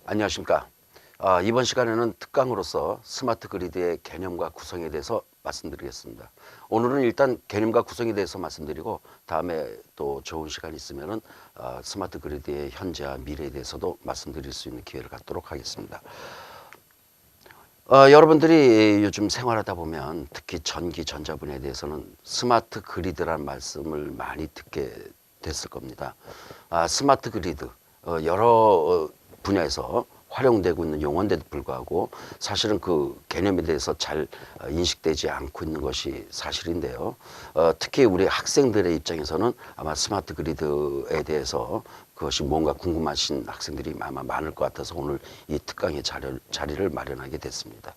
안녕하십니까. 이번 시간에는 특강으로서 스마트 그리드의 개념과 구성에 대해서 말씀드리겠습니다. 오늘은 일단 개념과 구성에 대해서 말씀드리고 다음에 또 좋은 시간이 있으면은 스마트 그리드의 현재와 미래에 대해서도 말씀드릴 수 있는 기회를 갖도록 하겠습니다. 여러분들이 요즘 생활하다 보면 특히 전기 전자 분야에 대해서는 스마트 그리드라는 말씀을 많이 듣게 됐을 겁니다. 스마트 그리드 여러 분야에서 활용되고 있는 용어인데도 불구하고 사실은 그 개념에 대해서 잘 인식되지 않고 있는 것이 사실인데요. 특히 우리 학생들의 입장에서는 아마 스마트 그리드에 대해서 그것이 뭔가 궁금하신 학생들이 아마 많을 것 같아서 오늘 이 특강의 자리를 마련하게 됐습니다.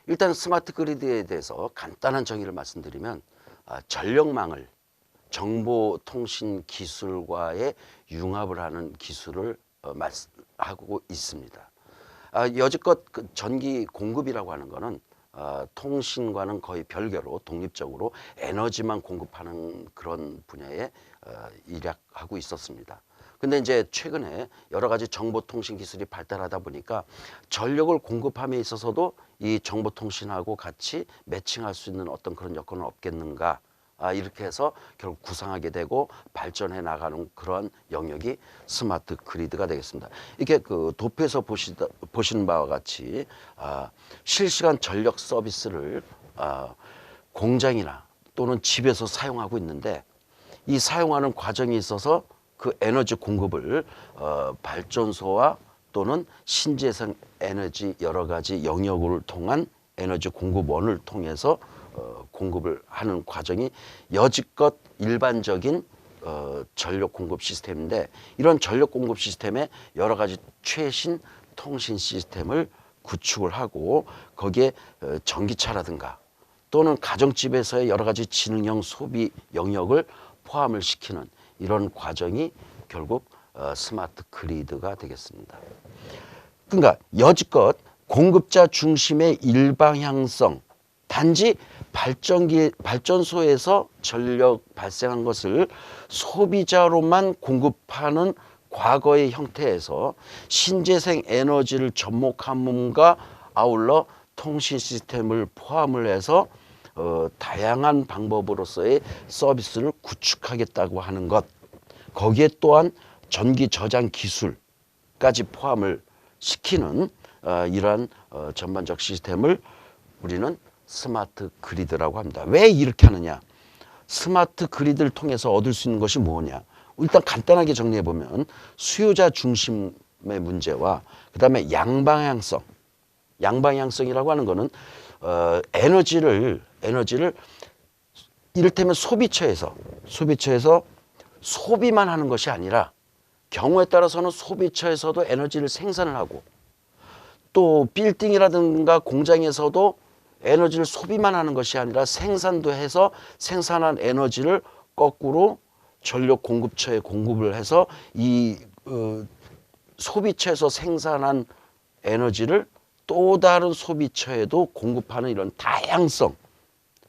일단 스마트 그리드에 대해서 간단한 정의를 말씀드리면 전력망을 정보통신 기술과의 융합을 하는 기술을 하고 있습니다. 여지껏 그 전기 공급이라고 하는 것은 통신과는 거의 별개로 독립적으로 에너지만 공급하는 그런 분야에 일약하고 있었습니다. 근데 이제 최근에 여러 가지 정보통신 기술이 발달하다 보니까 전력을 공급함에 있어서도 이 정보통신하고 같이 매칭할 수 있는 어떤 그런 여건은 없겠는가? 이렇게 해서 결국 구상하게 되고 발전해 나가는 그런 영역이 스마트 그리드가 되겠습니다. 이게 그 도표에서 보시는 바와 같이 실시간 전력 서비스를 공장이나 또는 집에서 사용하고 있는데 이 사용하는 과정에 있어서 그 에너지 공급을 발전소와 또는 신재생 에너지 여러 가지 영역을 통한 에너지 공급원을 통해서 공급을 하는 과정이 여지껏 일반적인 전력 공급 시스템인데 이런 전력 공급 시스템에 여러 가지 최신 통신 시스템을 구축을 하고 거기에 전기차라든가 또는 가정집에서의 여러 가지 지능형 소비 영역을 포함을 시키는 이런 과정이 결국 스마트 그리드가 되겠습니다. 그러니까 여지껏 공급자 중심의 일방향성 단지 발전소에서 전력 발생한 것을 소비자로만 공급하는 과거의 형태에서 신재생 에너지를 접목함과 아울러 통신 시스템을 포함을 해서 다양한 방법으로서의 서비스를 구축하겠다고 하는 것, 거기에 또한 전기 저장 기술까지 포함을 시키는 이러한 전반적 시스템을 우리는 스마트 그리드라고 합니다. 왜 이렇게 하느냐? 스마트 그리드를 통해서 얻을 수 있는 것이 뭐냐? 일단 간단하게 정리해 보면 수요자 중심의 문제와 그다음에 양방향성이라고 하는 것은 에너지를 이를테면 소비처에서 소비만 하는 것이 아니라 경우에 따라서는 소비처에서도 에너지를 생산을 하고 또 빌딩이라든가 공장에서도 에너지를 소비만 하는 것이 아니라 생산도 해서 생산한 에너지를 거꾸로 전력 공급처에 공급을 해서 이 소비처에서 생산한 에너지를 또 다른 소비처에도 공급하는 이런 다양성.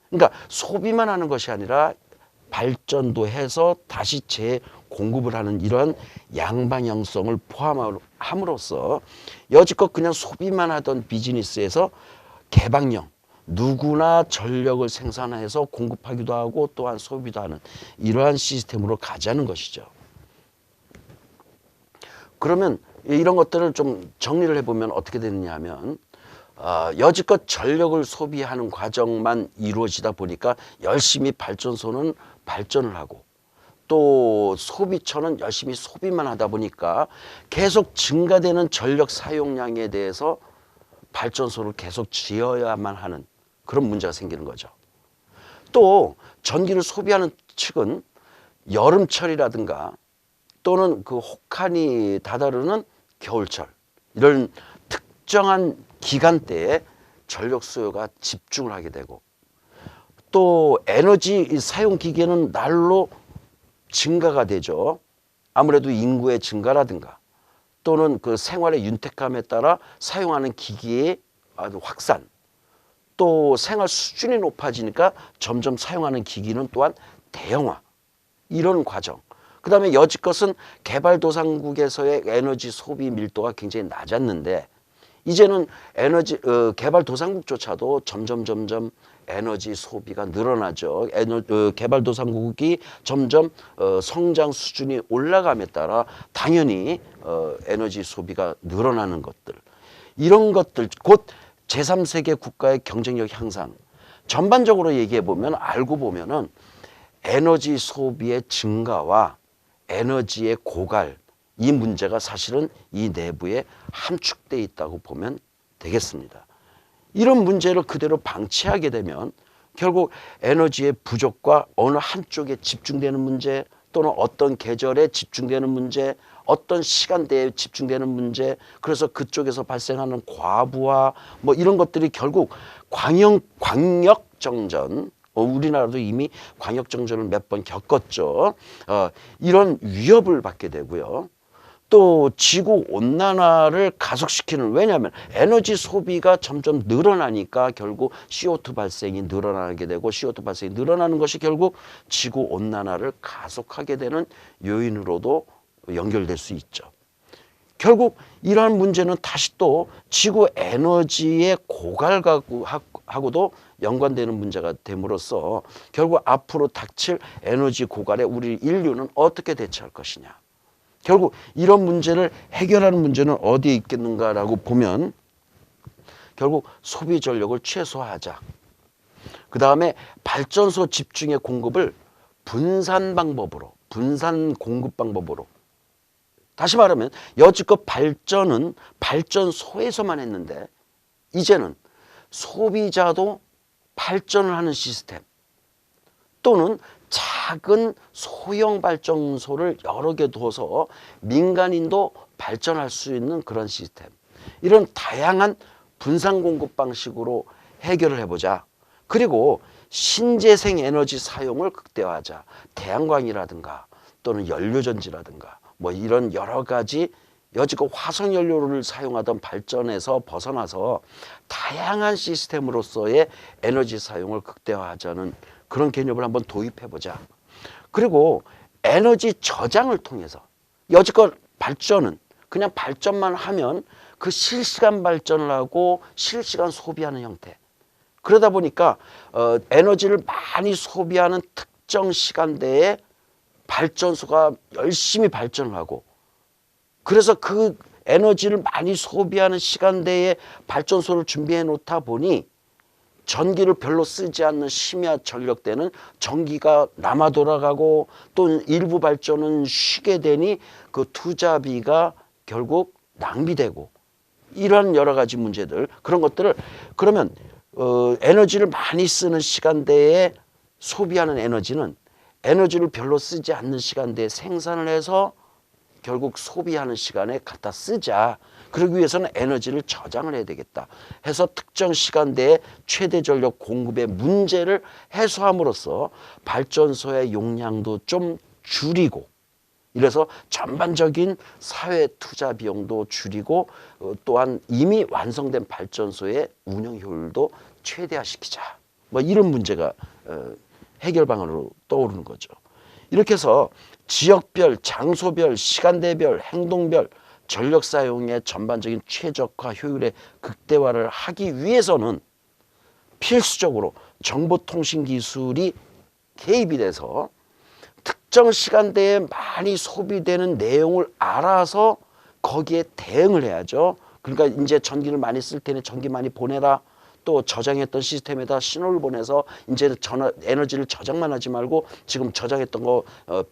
그러니까 소비만 하는 것이 아니라 발전도 해서 다시 재공급을 하는 이런 양방향성을 포함함으로써 여지껏 그냥 소비만 하던 비즈니스에서 개방형, 누구나 전력을 생산해서 공급하기도 하고 또한 소비도 하는 이러한 시스템으로 가자는 것이죠. 그러면 이런 것들을 좀 정리를 해보면 어떻게 되느냐 하면 여지껏 전력을 소비하는 과정만 이루어지다 보니까 열심히 발전소는 발전을 하고 또 소비처는 열심히 소비만 하다 보니까 계속 증가되는 전력 사용량에 대해서 발전소를 계속 지어야만 하는 그런 문제가 생기는 거죠. 또 전기를 소비하는 측은 여름철이라든가 또는 그 혹한이 다다르는 겨울철 이런 특정한 기간대에 전력 수요가 집중을 하게 되고 또 에너지 사용 기계는 날로 증가가 되죠. 아무래도 인구의 증가라든가 또는 그 생활의 윤택감에 따라 사용하는 기기의 확산 또 생활 수준이 높아지니까 점점 사용하는 기기는 또한 대형화 이런 과정 그다음에 여지껏은 개발도상국에서의 에너지 소비 밀도가 굉장히 낮았는데 이제는 개발도상국조차도 점점 에너지 소비가 늘어나죠. 개발도상국이 점점 성장 수준이 올라감에 따라 당연히 에너지 소비가 늘어나는 것들, 이런 것들 곧 제3세계 국가의 경쟁력 향상, 전반적으로 얘기해 보면 알고 보면은 에너지 소비의 증가와 에너지의 고갈, 이 문제가 사실은 이 내부에 함축되어 있다고 보면 되겠습니다. 이런 문제를 그대로 방치하게 되면 결국 에너지의 부족과 어느 한쪽에 집중되는 문제, 또는 어떤 계절에 집중되는 문제, 어떤 시간대에 집중되는 문제, 그래서 그쪽에서 발생하는 과부하 뭐 이런 것들이 결국 광역정전, 우리나라도 이미 광역정전을 몇 번 겪었죠. 이런 위협을 받게 되고요. 또 지구 온난화를 가속시키는, 왜냐하면 에너지 소비가 점점 늘어나니까 결국 CO2 발생이 늘어나게 되고, CO2 발생이 늘어나는 것이 결국 지구 온난화를 가속하게 되는 요인으로도 연결될 수 있죠. 결국 이러한 문제는 다시 또 지구 에너지의 고갈하고도 연관되는 문제가 됨으로써 결국 앞으로 닥칠 에너지 고갈에 우리 인류는 어떻게 대처할 것이냐. 결국 이런 문제를 해결하는 문제는 어디에 있겠는가라고 보면 결국 소비 전력을 최소화하자. 그 다음에 발전소 집중의 공급을 분산 방법으로, 분산 공급 방법으로. 다시 말하면 여지껏 발전은 발전소에서만 했는데 이제는 소비자도 발전을 하는 시스템, 또는 작은 소형 발전소를 여러 개 둬서 민간인도 발전할 수 있는 그런 시스템, 이런 다양한 분산 공급 방식으로 해결을 해보자. 그리고 신재생 에너지 사용을 극대화하자. 태양광이라든가 또는 연료전지라든가 뭐 이런 여러 가지 여지껏 화석연료를 사용하던 발전에서 벗어나서 다양한 시스템으로서의 에너지 사용을 극대화하자는 그런 개념을 한번 도입해보자. 그리고 에너지 저장을 통해서 여지껏 발전은 그냥 발전만 하면 그 실시간 발전을 하고 실시간 소비하는 형태. 그러다 보니까 에너지를 많이 소비하는 특정 시간대에 발전소가 열심히 발전을 하고, 그래서 그 에너지를 많이 소비하는 시간대에 발전소를 준비해 놓다 보니 전기를 별로 쓰지 않는 심야 전력 때는 전기가 남아 돌아가고, 또 일부 발전은 쉬게 되니 그 투자비가 결국 낭비되고, 이런 여러 가지 문제들, 그런 것들을 그러면 에너지를 많이 쓰는 시간대에 소비하는 에너지는 에너지를 별로 쓰지 않는 시간대에 생산을 해서 결국 소비하는 시간에 갖다 쓰자. 그러기 위해서는 에너지를 저장을 해야 되겠다 해서 특정 시간대에 최대 전력 공급의 문제를 해소함으로써 발전소의 용량도 좀 줄이고, 이래서 전반적인 사회 투자 비용도 줄이고, 또한 이미 완성된 발전소의 운영 효율도 최대화시키자. 뭐 이런 문제가 해결 방안으로 떠오르는 거죠. 이렇게 해서 지역별, 장소별, 시간대별, 행동별 전력 사용의 전반적인 최적화 효율의 극대화를 하기 위해서는 필수적으로 정보통신기술이 개입이 돼서 특정 시간대에 많이 소비되는 내용을 알아서 거기에 대응을 해야죠. 그러니까 이제 전기를 많이 쓸 테니 전기 많이 보내라. 또 저장했던 시스템에다 신호를 보내서 이제 에너지를 저장만 하지 말고 지금 저장했던 거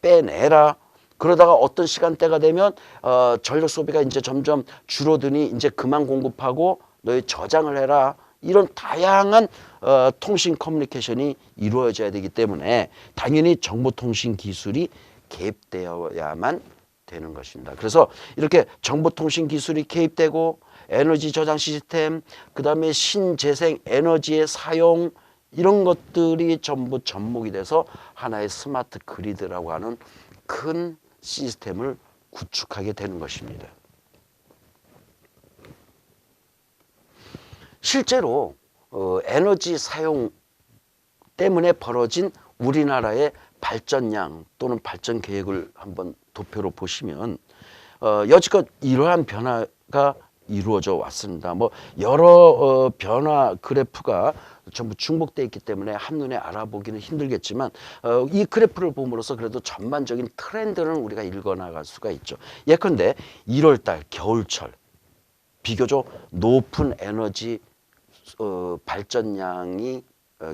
빼내라. 그러다가 어떤 시간대가 되면 전력 소비가 이제 점점 줄어드니 이제 그만 공급하고 너희 저장을 해라. 이런 다양한 통신 커뮤니케이션이 이루어져야 되기 때문에 당연히 정보통신 기술이 개입되어야만 되는 것입니다. 그래서 이렇게 정보통신 기술이 개입되고 에너지 저장 시스템, 그 다음에 신재생 에너지의 사용, 이런 것들이 전부 접목이 돼서 하나의 스마트 그리드라고 하는 큰 시스템을 구축하게 되는 것입니다. 실제로 에너지 사용 때문에 벌어진 우리나라의 발전량 또는 발전 계획을 한번 도표로 보시면 여지껏 이러한 변화가 이루어져 왔습니다. 뭐 여러 변화 그래프가 전부 중복되어 있기 때문에 한눈에 알아보기는 힘들겠지만 이 그래프를 봄으로써 그래도 전반적인 트렌드는 우리가 읽어나갈 수가 있죠. 예컨대 1월달 겨울철 비교적 높은 에너지 발전량이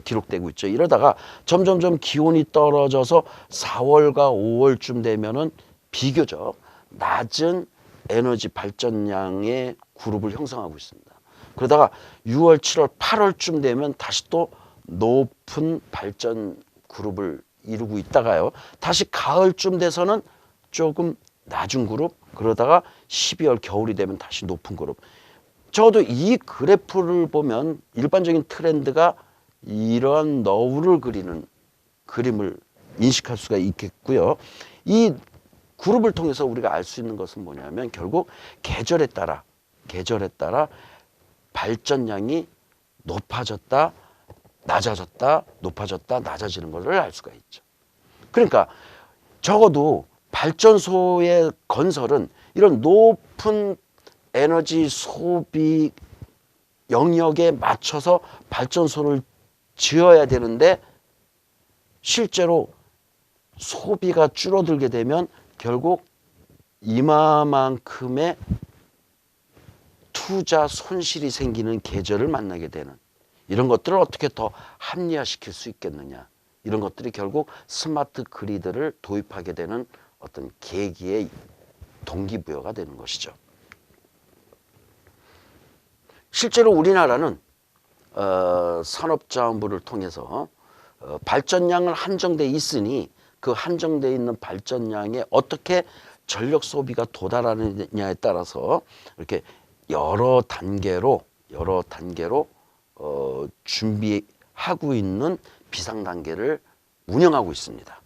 기록되고 있죠. 이러다가 점점점 기온이 떨어져서 4월과 5월쯤 되면은 비교적 낮은 에너지 발전량의 그룹을 형성하고 있습니다. 그러다가 6월, 7월, 8월쯤 되면 다시 또 높은 발전 그룹을 이루고 있다가요. 다시 가을쯤 돼서는 조금 낮은 그룹, 그러다가 12월 겨울이 되면 다시 높은 그룹. 적어도 이 그래프를 보면 일반적인 트렌드가 이러한 너울을 그리는 그림을 인식할 수가 있겠고요. 이 그룹을 통해서 우리가 알 수 있는 것은 뭐냐면 결국 계절에 따라 발전량이 높아졌다, 낮아졌다, 높아졌다, 낮아지는 것을 알 수가 있죠. 그러니까 적어도 발전소의 건설은 이런 높은 에너지 소비 영역에 맞춰서 발전소를 지어야 되는데 실제로 소비가 줄어들게 되면 결국 이마만큼의 투자 손실이 생기는 계절을 만나게 되는 이런 것들을 어떻게 더 합리화시킬 수 있겠느냐. 이런 것들이 결국 스마트 그리드를 도입하게 되는 어떤 계기의 동기부여가 되는 것이죠. 실제로 우리나라는 산업자원부를 통해서 발전량을 한정돼 있으니 그 한정돼 있는 발전량에 어떻게 전력 소비가 도달하느냐에 따라서 이렇게 여러 단계로 준비하고 있는 비상 단계를 운영하고 있습니다.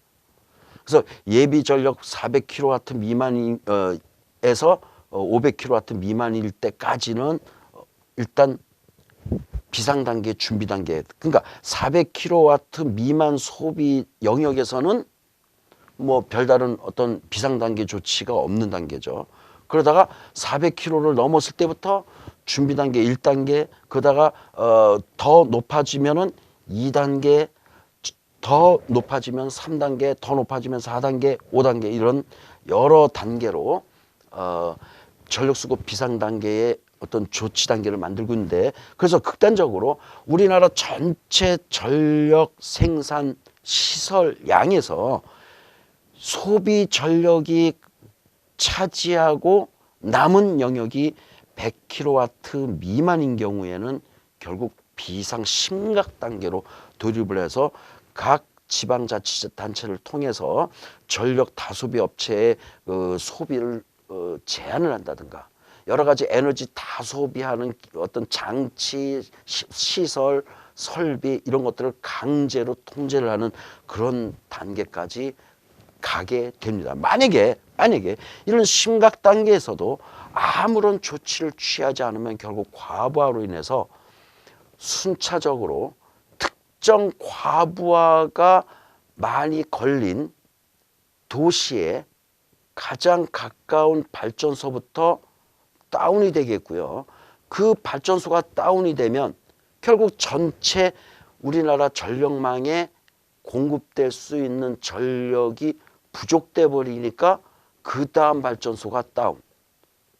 그래서 예비 전력 400kW 미만에서 500kW 미만일 때까지는 일단 비상 단계, 준비 단계. 그러니까 400kW 미만 소비 영역에서는 뭐 별다른 어떤 비상 단계 조치가 없는 단계죠. 그러다가 400km를 넘었을 때부터 준비 단계 1단계, 그러다가 더 높아지면은 2단계, 더 높아지면 3단계, 더 높아지면 4단계, 5단계 이런 여러 단계로 전력수급 비상 단계의 어떤 조치 단계를 만들고 있는데, 그래서 극단적으로 우리나라 전체 전력 생산 시설 양에서 소비 전력이 차지하고 남은 영역이 100kW 미만인 경우에는 결국 비상 심각 단계로 돌입을 해서 각 지방자치단체를 통해서 전력 다소비 업체의 소비를 제한을 한다든가 여러 가지 에너지 다소비하는 어떤 장치, 시설, 설비 이런 것들을 강제로 통제를 하는 그런 단계까지 가게 됩니다. 만약에 이런 심각 단계에서도 아무런 조치를 취하지 않으면 결국 과부하로 인해서 순차적으로 특정 과부하가 많이 걸린 도시에 가장 가까운 발전소부터 다운이 되겠고요. 그 발전소가 다운이 되면 결국 전체 우리나라 전력망에 공급될 수 있는 전력이 부족돼 버리니까 그 다음 발전소가 다운.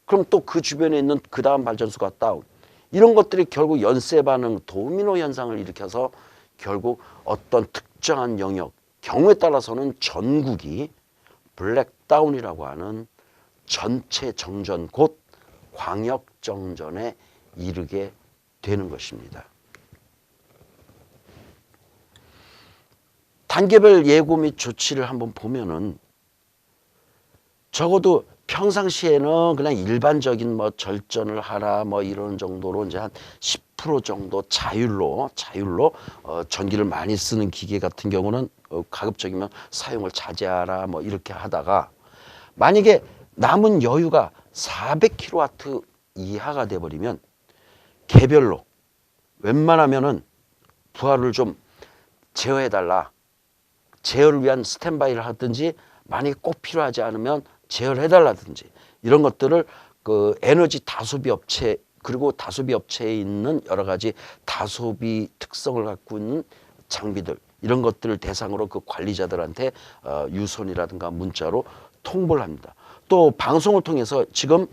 그럼 또 그 주변에 있는 그 다음 발전소가 다운. 이런 것들이 결국 연쇄 반응, 도미노 현상을 일으켜서 결국 어떤 특정한 영역, 경우에 따라서는 전국이 블랙다운이라고 하는 전체 정전, 곧 광역 정전에 이르게 되는 것입니다. 단계별 예고 및 조치를 한번 보면은 적어도 평상시에는 그냥 일반적인 뭐 절전을 하라 뭐 이런 정도로 이제 한 10% 정도 자율로 전기를 많이 쓰는 기계 같은 경우는 가급적이면 사용을 자제하라 뭐 이렇게 하다가 만약에 남은 여유가 400kW 이하가 돼버리면 개별로 웬만하면은 부하를 좀 제어해달라, 제어를 위한 스탠바이를 하든지 만약에 꼭 필요하지 않으면 제어를 해달라든지 이런 것들을 그 에너지 다소비 업체 그리고 다소비 업체에 있는 여러 가지 다소비 특성을 갖고 있는 장비들 이런 것들을 대상으로 그 관리자들한테 유선이라든가 문자로 통보를 합니다. 또 방송을 통해서 지금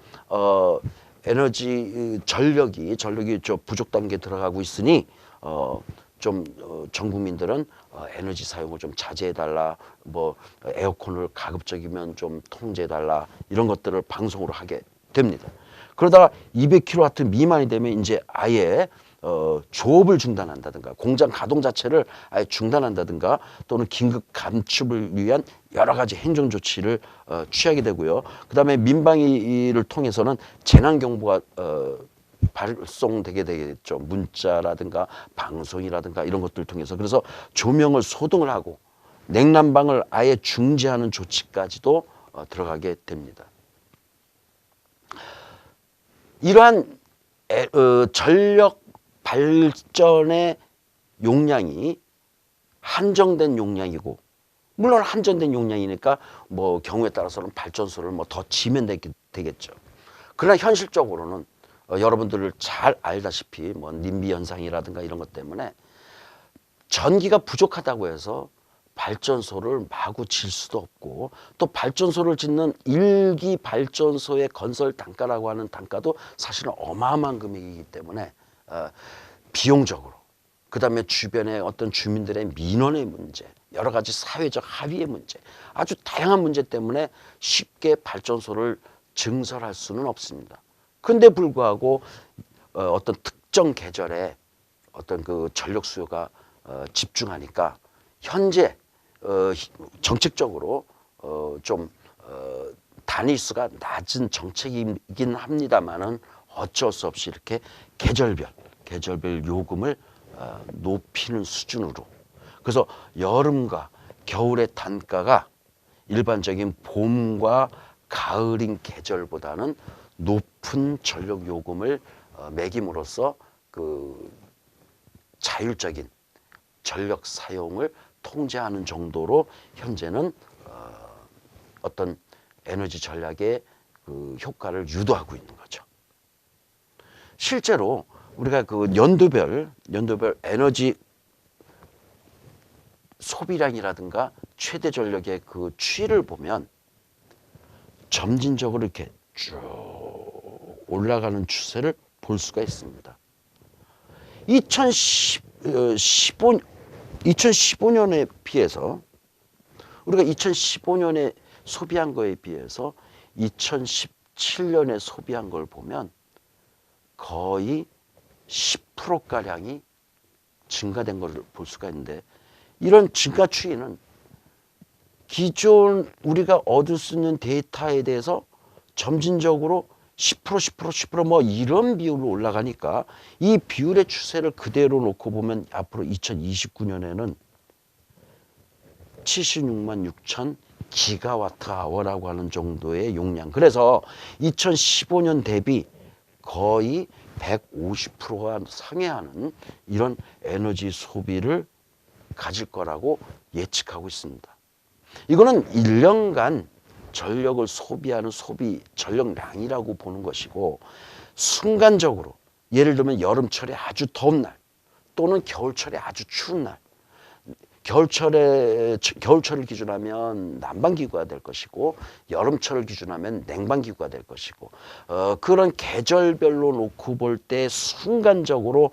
에너지 전력이 좀 부족 단계에 들어가고 있으니 전 국민들은 에너지 사용을 좀 자제해달라, 뭐 에어컨을 가급적이면 좀 통제해달라 이런 것들을 방송으로 하게 됩니다. 그러다가 200kW 미만이 되면 이제 아예 조업을 중단한다든가 공장 가동 자체를 아예 중단한다든가 또는 긴급 감축을 위한 여러 가지 행정 조치를 취하게 되고요. 그다음에 민방위를 통해서는 재난 경보가 발송되게 되겠죠. 문자라든가 방송이라든가 이런 것들을 통해서. 그래서 조명을 소등을 하고 냉난방을 아예 중지하는 조치까지도 들어가게 됩니다. 이러한 전력 발전의 용량이 한정된 용량이고, 물론 한정된 용량이니까 뭐 경우에 따라서는 발전소를 뭐 더 지면 되겠죠. 그러나 현실적으로는 여러분들 잘 알다시피 뭐 님비 현상이라든가 이런 것 때문에 전기가 부족하다고 해서 발전소를 마구 질 수도 없고, 또 발전소를 짓는 일기 발전소의 건설 단가라고 하는 단가도 사실은 어마어마한 금액이기 때문에 비용적으로, 그 다음에 주변의 어떤 주민들의 민원의 문제, 여러 가지 사회적 합의의 문제, 아주 다양한 문제 때문에 쉽게 발전소를 증설할 수는 없습니다. 근데 불구하고 어떤 특정 계절에 어떤 그 전력 수요가 집중하니까 현재 정책적으로 좀 단위수가 낮은 정책이긴 합니다만은 어쩔 수 없이 이렇게 계절별 요금을 높이는 수준으로, 그래서 여름과 겨울의 단가가 일반적인 봄과 가을인 계절보다는 높은 전력 요금을 매김으로써 그 자율적인 전력 사용을 통제하는 정도로 현재는 어떤 에너지 전략의 그 효과를 유도하고 있는 거죠. 실제로 우리가 그 연도별 에너지 소비량이라든가 최대 전력의 그 추이를 보면 점진적으로 이렇게 쭉 올라가는 추세를 볼 수가 있습니다. 2015년에 비해서, 우리가 2015년에 소비한 거에 비해서 2017년에 소비한 걸 보면 거의 10%가량이 증가된 걸 볼 수가 있는데, 이런 증가 추이는 기존 우리가 얻을 수 있는 데이터에 대해서 점진적으로 10% 뭐 이런 비율로 올라가니까 이 비율의 추세를 그대로 놓고 보면 앞으로 2029년에는 76만 6천 기가와트 아워라고 하는 정도의 용량. 그래서 2015년 대비 거의 150%가 상회하는 이런 에너지 소비를 가질 거라고 예측하고 있습니다. 이거는 1년간 전력을 소비하는 소비 전력량이라고 보는 것이고, 순간적으로 예를 들면 여름철에 아주 더운 날 또는 겨울철에 아주 추운 날, 겨울철을 기준하면 난방기구가 될 것이고 여름철을 기준하면 냉방기구가 될 것이고, 그런 계절별로 놓고 볼 때 순간적으로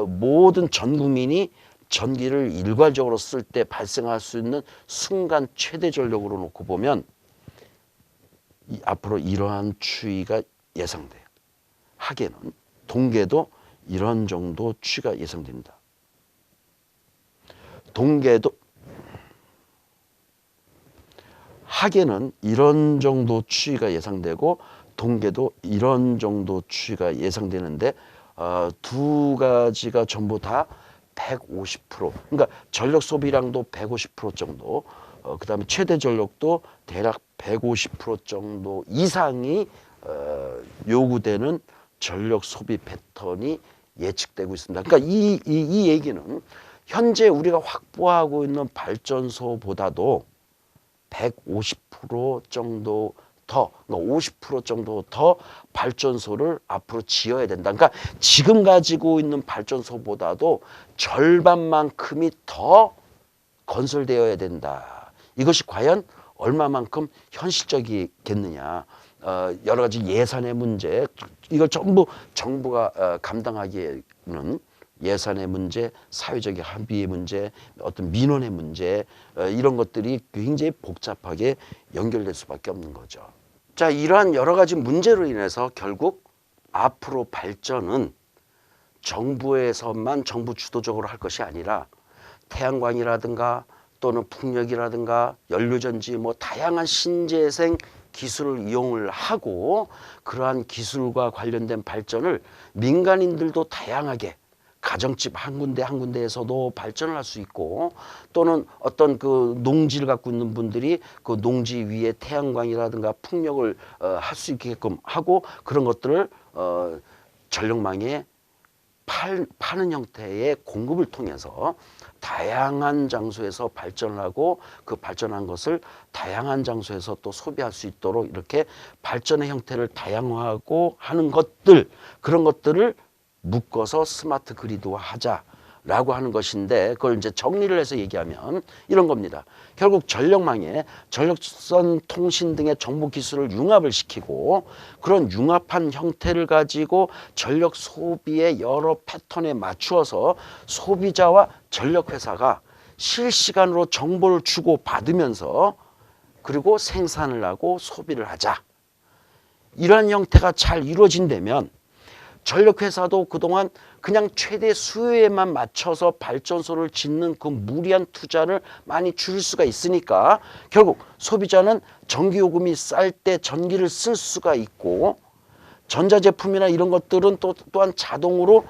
모든 전 국민이 전기를 일괄적으로 쓸 때 발생할 수 있는 순간 최대 전력으로 놓고 보면 앞으로 이러한 추이가 예상돼요. 하계는 동계도 이런 정도 추이가 예상됩니다. 하계는 이런 정도 추이가 예상되고 동계도 이런 정도 추이가 예상되는데, 두 가지가 전부 다 150%, 그러니까 전력 소비량도 150% 정도, 그 다음에 최대 전력도 대략 150% 정도 이상이 요구되는 전력 소비 패턴이 예측되고 있습니다. 그러니까 이 얘기는 현재 우리가 확보하고 있는 발전소보다도 150% 정도 더, 50% 정도 더 발전소를 앞으로 지어야 된다. 그러니까 지금 가지고 있는 발전소보다도 절반만큼이 더 건설되어야 된다. 이것이 과연 얼마만큼 현실적이겠느냐. 여러 가지 예산의 문제, 이걸 전부 정부가 감당하기에는 예산의 문제, 사회적 합의의 문제, 어떤 민원의 문제, 이런 것들이 굉장히 복잡하게 연결될 수밖에 없는 거죠. 자, 이러한 여러 가지 문제로 인해서 결국 앞으로 발전은 정부에서만 정부 주도적으로 할 것이 아니라 태양광이라든가 또는 풍력이라든가 연료전지 뭐 다양한 신재생 기술을 이용을 하고 그러한 기술과 관련된 발전을 민간인들도 다양하게 가정집 한 군데 한 군데에서도 발전을 할 수 있고 또는 어떤 그 농지를 갖고 있는 분들이 그 농지 위에 태양광이라든가 풍력을 할 수 있게끔 하고 그런 것들을 전력망에 파는 형태의 공급을 통해서 다양한 장소에서 발전을 하고 그 발전한 것을 다양한 장소에서 또 소비할 수 있도록 이렇게 발전의 형태를 다양화하고 하는 것들, 그런 것들을 묶어서 스마트 그리드화 하자라고 하는 것인데, 그걸 이제 정리를 해서 얘기하면 이런 겁니다. 결국 전력망에 전력선 통신 등의 정보 기술을 융합을 시키고 그런 융합한 형태를 가지고 전력 소비의 여러 패턴에 맞추어서 소비자와 전력회사가 실시간으로 정보를 주고 받으면서 그리고 생산을 하고 소비를 하자. 이러한 형태가 잘 이루어진다면 전력회사도 그동안 그냥 최대 수요에만 맞춰서 발전소를 짓는 그 무리한 투자를 많이 줄일 수가 있으니까 결국 소비자는 전기요금이 쌀 때 전기를 쓸 수가 있고 전자제품이나 이런 것들은 또한 자동으로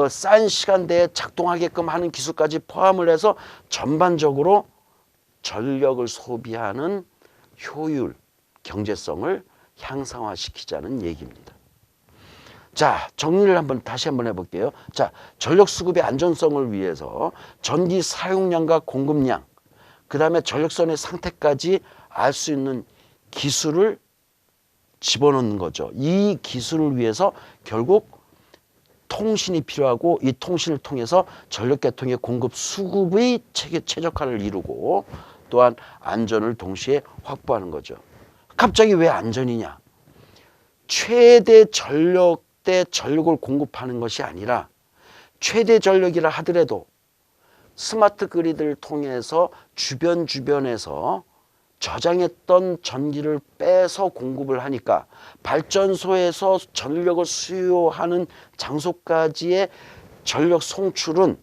싼 시간대에 작동하게끔 하는 기술까지 포함을 해서 전반적으로 전력을 소비하는 효율, 경제성을 향상화시키자는 얘기입니다. 자, 정리를 다시 한번 해볼게요. 자, 전력 수급의 안전성을 위해서 전기 사용량과 공급량, 그 다음에 전력선의 상태까지 알 수 있는 기술을 집어넣는 거죠. 이 기술을 위해서 결국 통신이 필요하고 이 통신을 통해서 전력계통의 공급 수급의 최적화를 이루고 또한 안전을 동시에 확보하는 거죠. 갑자기 왜 안전이냐? 최대 전력 때 전력을 공급하는 것이 아니라 최대 전력이라 하더라도 스마트 그리드를 통해서 주변에서 저장했던 전기를 빼서 공급을 하니까 발전소에서 전력을 수요하는 장소까지의 전력 송출은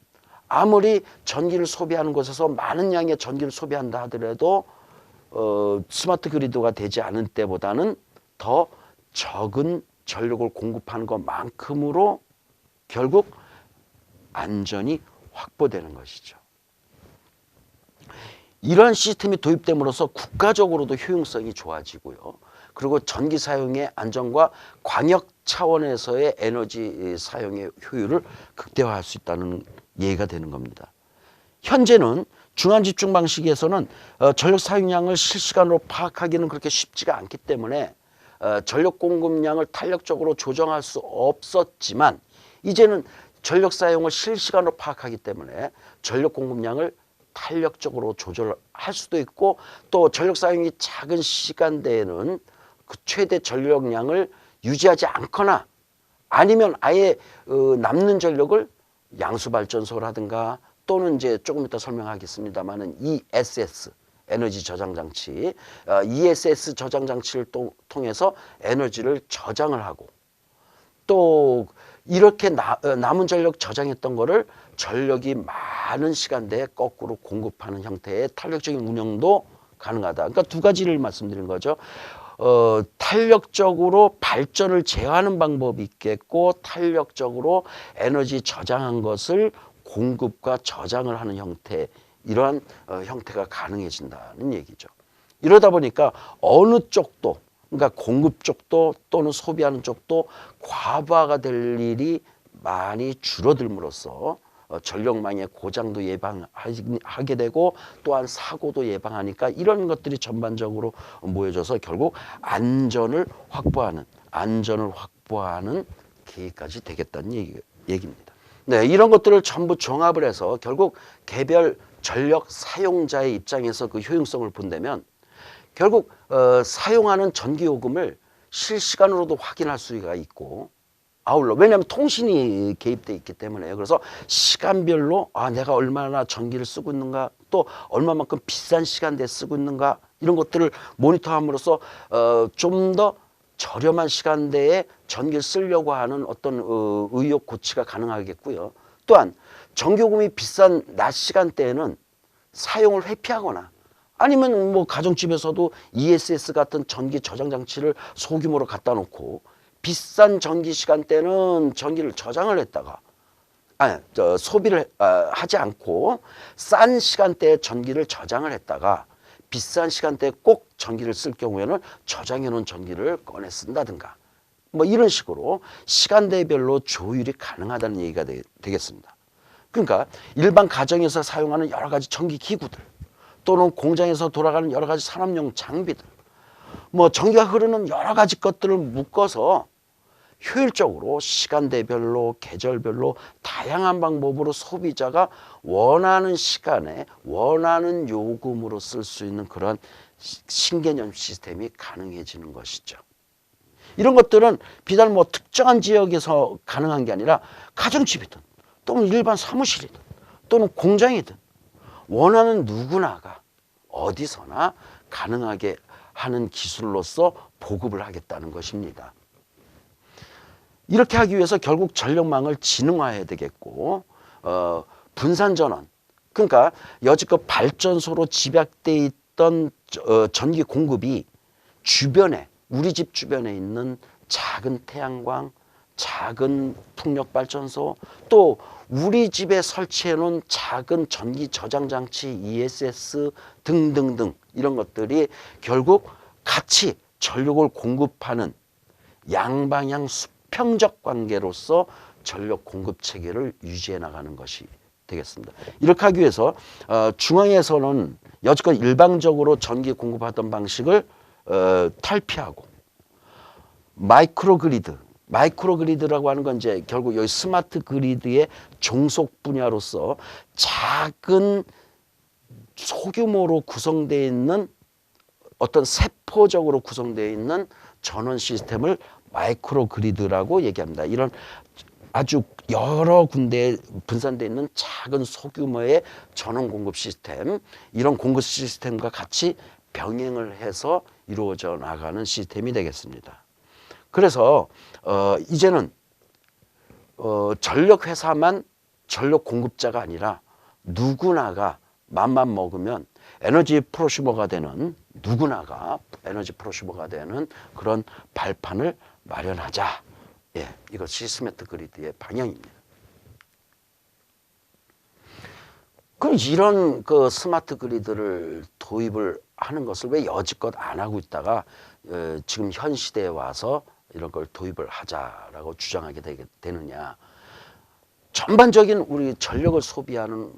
아무리 전기를 소비하는 곳에서 많은 양의 전기를 소비한다 하더라도 스마트 그리드가 되지 않은 때보다는 더 적은 전력을 공급하는 것만큼으로 결국 안전이 확보되는 것이죠. 이런 시스템이 도입됨으로써 국가적으로도 효용성이 좋아지고요. 그리고 전기 사용의 안정과 광역 차원에서의 에너지 사용의 효율을 극대화할 수 있다는 예가 되는 겁니다. 현재는 중앙집중 방식에서는 전력 사용량을 실시간으로 파악하기는 그렇게 쉽지가 않기 때문에 전력 공급량을 탄력적으로 조정할 수 없었지만 이제는 전력 사용을 실시간으로 파악하기 때문에 전력 공급량을 탄력적으로 조절할 수도 있고 또 전력 사용이 작은 시간대에는 그 최대 전력량을 유지하지 않거나 아니면 아예 남는 전력을 양수발전소라든가 또는 이제 조금 이따 설명하겠습니다만은 ESS 에너지 저장 장치, ESS 저장 장치를 통해서 에너지를 저장을 하고 또 이렇게 남은 전력 저장했던 거를 전력이 많은 시간대에 거꾸로 공급하는 형태의 탄력적인 운영도 가능하다. 그러니까 두 가지를 말씀드린 거죠. 탄력적으로 발전을 제어하는 방법이 있겠고 탄력적으로 에너지 저장한 것을 공급과 저장을 하는 형태, 이러한 형태가 가능해진다는 얘기죠. 이러다 보니까 어느 쪽도, 그러니까 공급 쪽도 또는 소비하는 쪽도 과부하가 될 일이 많이 줄어들므로써 전력망의 고장도 예방하게 되고 또한 사고도 예방하니까 이런 것들이 전반적으로 모여져서 결국 안전을 확보하는 계획까지 되겠다는 얘기입니다. 네, 이런 것들을 전부 종합을 해서 결국 개별 전력 사용자의 입장에서 그 효용성을 본다면 결국 사용하는 전기요금을 실시간으로도 확인할 수가 있고 아울러 왜냐하면 통신이 개입돼 있기 때문에요. 그래서 시간별로 내가 얼마나 전기를 쓰고 있는가 또 얼마만큼 비싼 시간대에 쓰고 있는가 이런 것들을 모니터함으로써 좀 더 저렴한 시간대에 전기를 쓰려고 하는 어떤 의욕 고취가 가능하겠고요. 또한 전기요금이 비싼 낮 시간대에는 사용을 회피하거나 아니면 뭐 가정집에서도 ESS 같은 전기 저장 장치를 소규모로 갖다 놓고 비싼 전기 시간대는 전기를 저장을 했다가 소비를 하지 않고 싼 시간대에 전기를 저장을 했다가 비싼 시간대에 꼭 전기를 쓸 경우에는 저장해 놓은 전기를 꺼내 쓴다든가 뭐 이런 식으로 시간대별로 조율이 가능하다는 얘기가 되겠습니다. 그러니까 일반 가정에서 사용하는 여러 가지 전기 기구들 또는 공장에서 돌아가는 여러 가지 산업용 장비들 뭐 전기가 흐르는 여러 가지 것들을 묶어서 효율적으로 시간대별로 계절별로 다양한 방법으로 소비자가 원하는 시간에 원하는 요금으로 쓸 수 있는 그런 신개념 시스템이 가능해지는 것이죠. 이런 것들은 비단 뭐 특정한 지역에서 가능한 게 아니라 가정집이든 또는 일반 사무실이든 또는 공장이든 원하는 누구나가 어디서나 가능하게 하는 기술로서 보급을 하겠다는 것입니다. 이렇게 하기 위해서 결국 전력망을 지능화해야 되겠고 분산전원 그러니까 여지껏 발전소로 집약돼 있던 전기 공급이 주변에 우리 집 주변에 있는 작은 태양광, 작은 풍력발전소 또 우리 집에 설치해 놓은 작은 전기 저장 장치 ESS 등등등 이런 것들이 결국 같이 전력을 공급하는 양방향 수평적 관계로서 전력 공급 체계를 유지해 나가는 것이 되겠습니다. 이렇게 하기 위해서 중앙에서는 여지껏 일방적으로 전기 공급하던 방식을 탈피하고 마이크로그리드라고 하는 건 이제 결국 여기 스마트 그리드의 종속 분야로서 작은 소규모로 구성되어 있는 어떤 세포적으로 구성되어 있는 전원 시스템을 마이크로 그리드라고 얘기합니다. 이런 아주 여러 군데에 분산되어 있는 작은 소규모의 전원 공급 시스템, 이런 공급 시스템과 같이 병행을 해서 이루어져 나가는 시스템이 되겠습니다. 그래서 이제는 전력회사만 전력 공급자가 아니라 누구나가 맘만 먹으면 에너지 프로슈머가 되는 누구나가 에너지 프로슈머가 되는 그런 발판을 마련하자. 이것이 스마트 그리드의 방향입니다. 그럼 이런 그 스마트 그리드를 도입을 하는 것을 왜 여지껏 안 하고 있다가 지금 현 시대에 와서 이런 걸 도입을 하자라고 주장하게 되느냐. 전반적인 우리 전력을 소비하는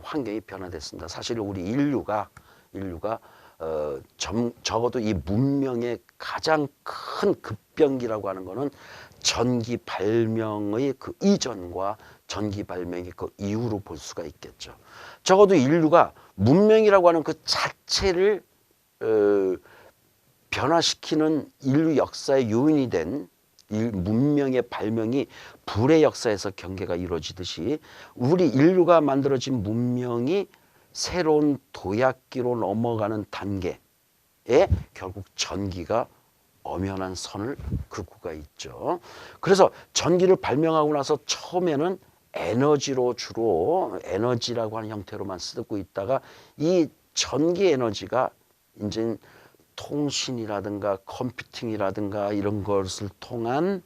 환경이 변화됐습니다. 사실 우리 인류가 적어도 이 문명의 가장 큰 급변기라고 하는 것은 전기 발명의 그 이전과 전기 발명의 그 이후로 볼 수가 있겠죠. 적어도 인류가 문명이라고 하는 그 자체를 변화시키는 인류 역사의 요인이 된 문명의 발명이 불의 역사에서 경계가 이루어지듯이 우리 인류가 만들어진 문명이 새로운 도약기로 넘어가는 단계에 결국 전기가 엄연한 선을 긋고가 있죠. 그래서 전기를 발명하고 나서 처음에는 주로 에너지라고 하는 형태로만 쓰고 있다가 이 전기 에너지가 이제 통신이라든가 컴퓨팅이라든가 이런 것을 통한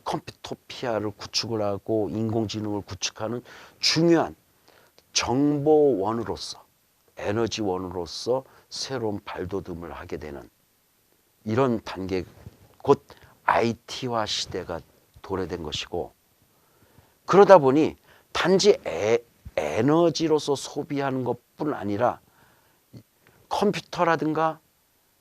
컴퓨토피아를 구축을 하고 인공지능을 구축하는 중요한 정보원으로서 에너지원으로서 새로운 발돋움을 하게 되는 이런 단계 곧 IT화 시대가 도래된 것이고 그러다 보니 단지 에너지로서 소비하는 것뿐 아니라 컴퓨터라든가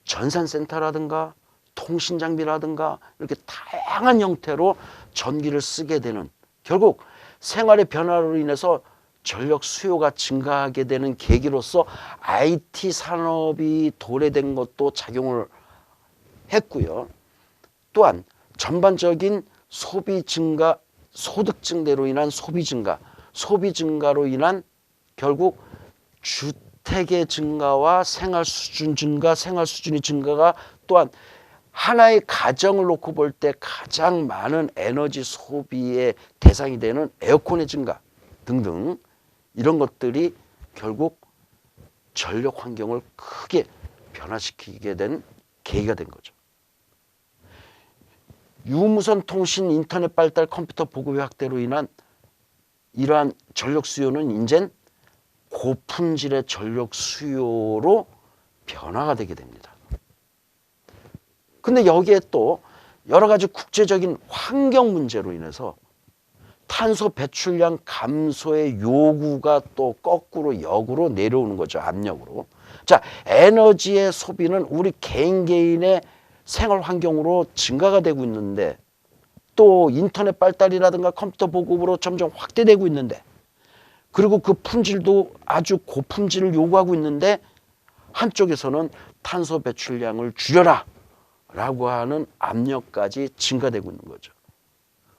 전산센터라든가 통신장비라든가 이렇게 다양한 형태로 전기를 쓰게 되는, 결국 생활의 변화로 인해서 전력 수요가 증가하게 되는 계기로서 IT 산업이 도래된 것도 작용을 했고요. 또한 전반적인 소비 증가, 소득 증대로 인한 소비 증가로 인한 결국 주택의 증가와 생활 수준 증가, 생활 수준이 증가가 또한 하나의 가정을 놓고 볼 때 가장 많은 에너지 소비의 대상이 되는 에어컨의 증가 등등, 이런 것들이 결국 전력 환경을 크게 변화시키게 된 계기가 된 거죠. 유무선 통신, 인터넷 발달, 컴퓨터 보급의 확대로 인한 이러한 전력 수요는 이젠 고품질의 전력 수요로 변화가 되게 됩니다. 근데 여기에 또 여러 가지 국제적인 환경 문제로 인해서 탄소 배출량 감소의 요구가 또 거꾸로 역으로 내려오는 거죠. 압력으로. 자, 에너지의 소비는 우리 개인의 생활 환경으로 증가가 되고 있는데, 또 인터넷 발달이라든가 컴퓨터 보급으로 점점 확대되고 있는데, 그리고 그 품질도 아주 고품질을 요구하고 있는데, 한쪽에서는 탄소 배출량을 줄여라 라고 하는 압력까지 증가되고 있는 거죠.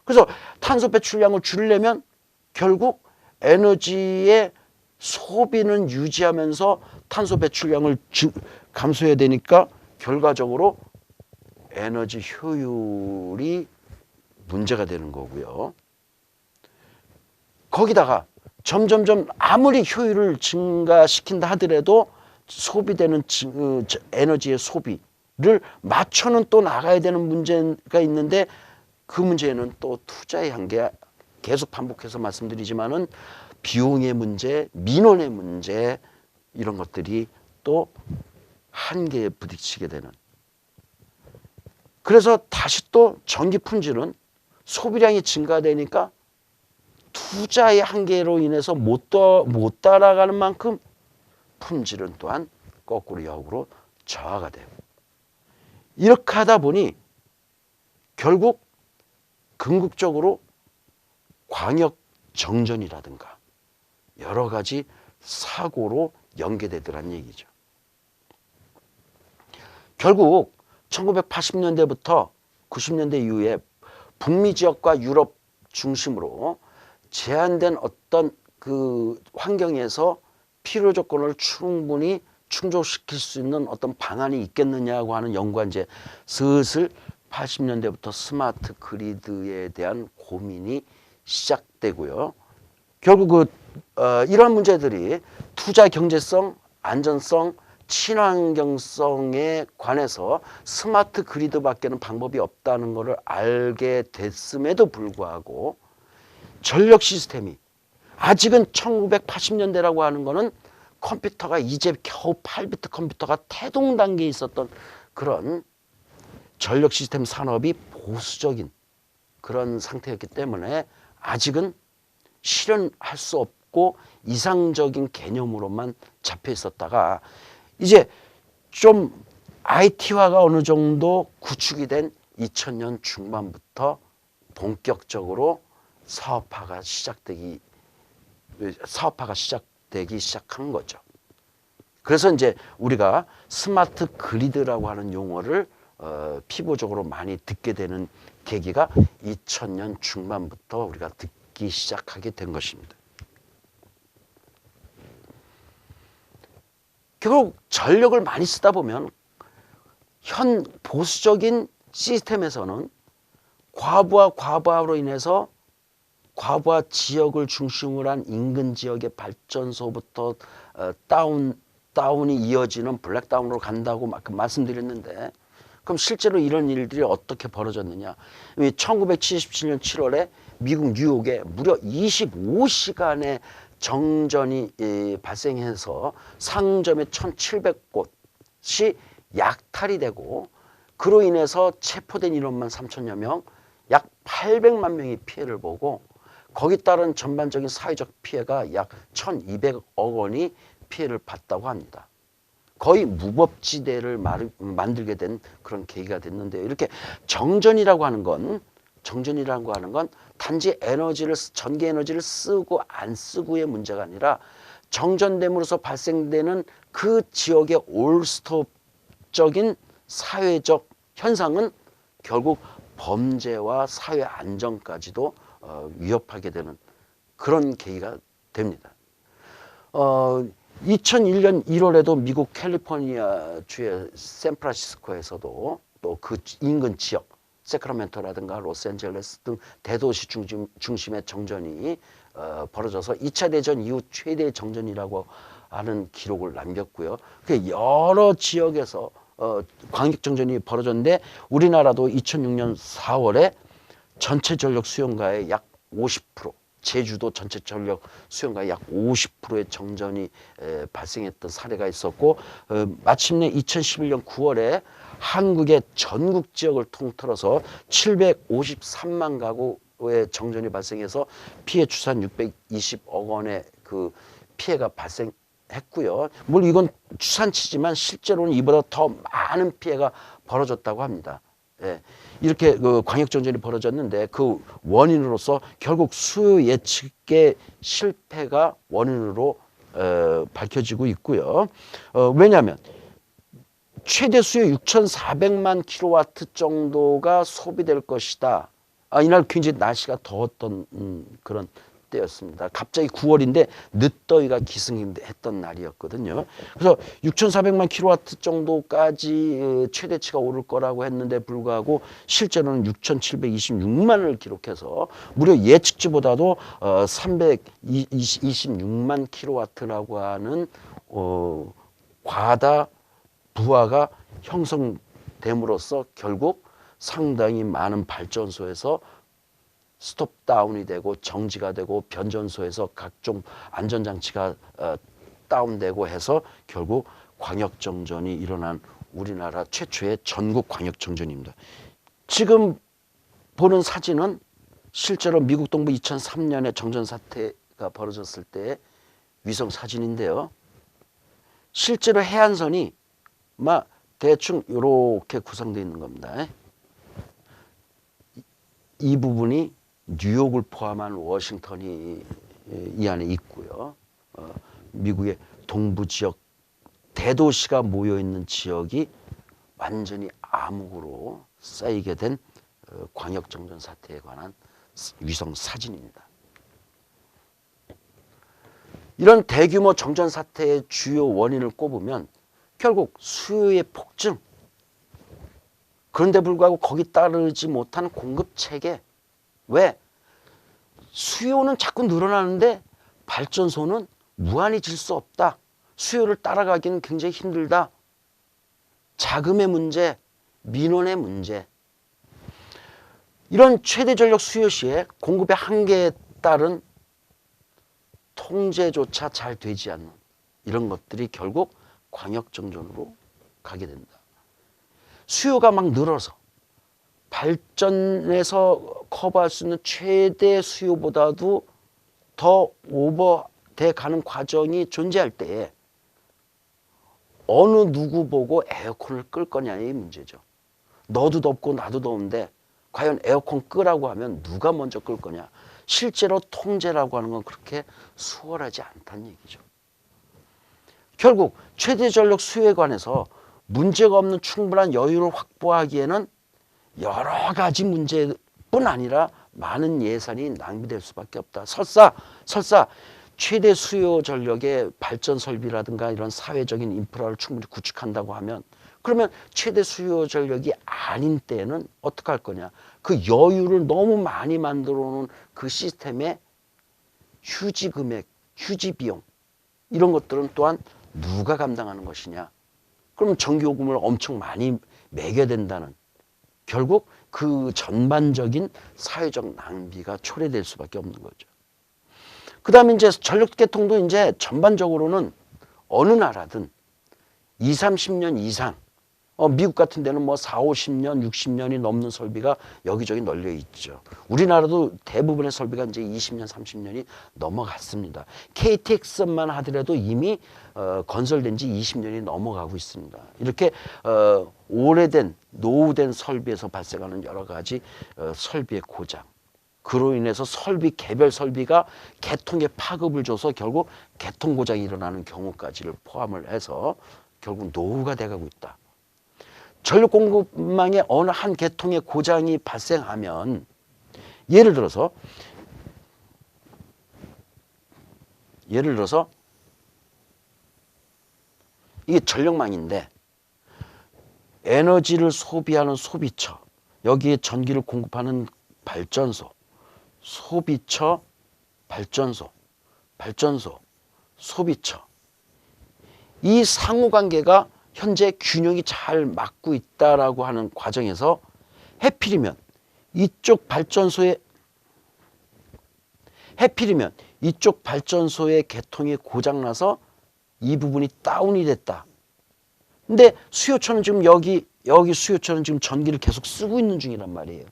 그래서 탄소 배출량을 줄이려면 결국 에너지의 소비는 유지하면서 탄소 배출량을 감소해야 되니까 결과적으로 에너지 효율이 문제가 되는 거고요. 거기다가 점점점 아무리 효율을 증가시킨다 하더라도 소비되는 에너지의 소비를 맞춰는 또 나가야 되는 문제가 있는데, 그 문제는 또 투자의 한계, 계속 반복해서 말씀드리지만은 비용의 문제, 민원의 문제, 이런 것들이 또 한계에 부딪히게 되는. 그래서 다시 또 전기 품질은 소비량이 증가되니까 투자의 한계로 인해서 못 따라가는 만큼 품질은 또한 거꾸로 역으로 저하가 되고, 이렇게 하다 보니 결국 궁극적으로 광역 정전이라든가 여러 가지 사고로 연계되더란 얘기죠. 결국 1980년대부터 90년대 이후에 북미 지역과 유럽 중심으로 제한된 어떤 그 환경에서 필요 조건을 충분히 충족시킬 수 있는 어떤 방안이 있겠느냐고 하는 연구가 이제 슬슬 80년대부터 스마트 그리드에 대한 고민이 시작되고요. 결국 이러한 문제들이 투자 경제성, 안전성, 친환경성에 관해서 스마트 그리드밖에는 방법이 없다는 것을 알게 됐음에도 불구하고 전력 시스템이 아직은 1980년대라고 하는 거는 컴퓨터가 이제 겨우 8비트 컴퓨터가 태동 단계에 있었던 그런 전력 시스템 산업이 보수적인 그런 상태였기 때문에 아직은 실현할 수 없고 이상적인 개념으로만 잡혀 있었다가 이제 좀 IT화가 어느 정도 구축이 된 2000년 중반부터 본격적으로 사업화가 시작되기 시작한 거죠. 그래서 이제 우리가 스마트 그리드라고 하는 용어를 피부적으로 많이 듣게 되는 계기가 2000년 중반부터 우리가 듣기 시작하게 된 것입니다. 결국 전력을 많이 쓰다 보면 현 보수적인 시스템에서는 과부하로 인해서 과부하 지역을 중심으로 한 인근 지역의 발전소부터 다운이 이어지는 블랙다운으로 간다고 말씀드렸는데, 그럼 실제로 이런 일들이 어떻게 벌어졌느냐. 1977년 7월에 미국 뉴욕에 무려 25시간의 정전이 발생해서 상점의 1700곳이 약탈이 되고, 그로 인해서 체포된 인원만 3천여 명, 약 800만 명이 피해를 보고, 거기 따른 전반적인 사회적 피해가 약 1,200억 원이 피해를 봤다고 합니다. 거의 무법지대를 만들게 된 그런 계기가 됐는데요. 이렇게 정전이라고 하는 건 단지 전기 에너지를 쓰고 안 쓰고의 문제가 아니라 정전됨으로써 발생되는 그 지역의 올스톱적인 사회적 현상은 결국 범죄와 사회 안정까지도 위협하게 되는 그런 계기가 됩니다. 2001년 1월에도 미국 캘리포니아 주의 샌프란시스코에서도 또 그 인근 지역 세크라멘토라든가 로스앤젤레스 등 대도시 중심의 정전이 벌어져서 2차 대전 이후 최대의 정전이라고 하는 기록을 남겼고요. 여러 지역에서 광역정전이 벌어졌는데 우리나라도 2006년 4월에 전체 전력 수용가의 약 50%, 제주도 전체 전력 수용가의 약 50%의 정전이 발생했던 사례가 있었고 마침내 2011년 9월에 한국의 전국 지역을 통틀어서 753만 가구의 정전이 발생해서 피해 추산 620억 원의 그 피해가 발생했고요. 물론 이건 추산치지만 실제로는 이보다 더 많은 피해가 벌어졌다고 합니다. 예, 이렇게 그 광역정전이 벌어졌는데 그 원인으로서 결국 수요 예측의 실패가 원인으로 밝혀지고 있고요. 왜냐하면 최대 수요 6,400만 킬로와트 정도가 소비될 것이다. 이날 굉장히 날씨가 더웠던 그런 때였습니다. 갑자기 9월인데 늦더위가 기승했던 날이었거든요. 그래서 6,400만 킬로와트 정도까지 최대치가 오를 거라고 했는데 불구하고 실제로는 6,726만을 기록해서 무려 예측치보다도 326만 킬로와트라고 하는 과다 부하가 형성됨으로써 결국 상당히 많은 발전소에서 스톱다운이 되고 정지가 되고 변전소에서 각종 안전장치가 다운되고 해서 결국 광역정전이 일어난 우리나라 최초의 전국 광역정전입니다. 지금 보는 사진은 실제로 미국 동부 2003년에 정전 사태가 벌어졌을 때의 위성 사진인데요. 실제로 해안선이 대충 이렇게 구성되어 있는 겁니다. 이 부분이 뉴욕을 포함한 워싱턴이 이 안에 있고요. 미국의 동부 지역 대도시가 모여 있는 지역이 완전히 암흑으로 쌓이게 된 광역정전 사태에 관한 위성 사진입니다. 이런 대규모 정전 사태의 주요 원인을 꼽으면 결국 수요의 폭증, 그런데 불구하고 거기 따르지 못한 공급 체계. 왜? 수요는 자꾸 늘어나는데 발전소는 무한히 질 수 없다. 수요를 따라가기는 굉장히 힘들다. 자금의 문제, 민원의 문제. 이런 최대 전력 수요 시에 공급의 한계에 따른 통제조차 잘 되지 않는 이런 것들이 결국 광역정전으로 가게 된다. 수요가 막 늘어서 발전에서 커버할 수 있는 최대 수요보다도 더 오버돼 가는 과정이 존재할 때에 어느 누구 보고 에어컨을 끌 거냐의 문제죠. 너도 덥고 나도 더운데 과연 에어컨 끄라고 하면 누가 먼저 끌 거냐. 실제로 통제라고 하는 건 그렇게 수월하지 않다는 얘기죠. 결국 최대 전력 수요에 관해서 문제가 없는 충분한 여유를 확보하기에는 여러 가지 문제뿐 아니라 많은 예산이 낭비될 수밖에 없다. 설사 최대 수요 전력의 발전 설비라든가 이런 사회적인 인프라를 충분히 구축한다고 하면 그러면 최대 수요 전력이 아닌 때에는 어떻게 할 거냐. 그 여유를 너무 많이 만들어 놓은 그 시스템의 휴지 금액, 휴지 비용 이런 것들은 또한 누가 감당하는 것이냐. 그럼 전기요금을 엄청 많이 매겨야 된다는 결국 그 전반적인 사회적 낭비가 초래될 수밖에 없는 거죠. 그 다음에 이제 전력계통도 이제 전반적으로는 어느 나라든 20, 30년 이상 미국 같은 데는 뭐 4, 50년, 60년이 넘는 설비가 여기저기 널려 있죠. 우리나라도 대부분의 설비가 이제 20년, 30년이 넘어갔습니다. KTX만 하더라도 이미 건설된 지 20년이 넘어가고 있습니다. 이렇게 오래된 노후된 설비에서 발생하는 여러 가지 설비의 고장, 그로 인해서 개별 설비가 개통에 파급을 줘서 결국 개통 고장이 일어나는 경우까지를 포함을 해서 결국 노후가 돼가고 있다. 전력 공급망에 어느 한 계통의 고장이 발생하면 예를 들어서 이게 전력망인데 에너지를 소비하는 소비처, 여기에 전기를 공급하는 발전소, 소비처, 발전소, 소비처, 이 상호관계가 현재 균형이 잘 맞고 있다라고 하는 과정에서 해필이면 이쪽 발전소의 개통이 고장나서 이 부분이 다운이 됐다. 근데 수요처는 지금 여기 수요처는 지금 전기를 계속 쓰고 있는 중이란 말이에요.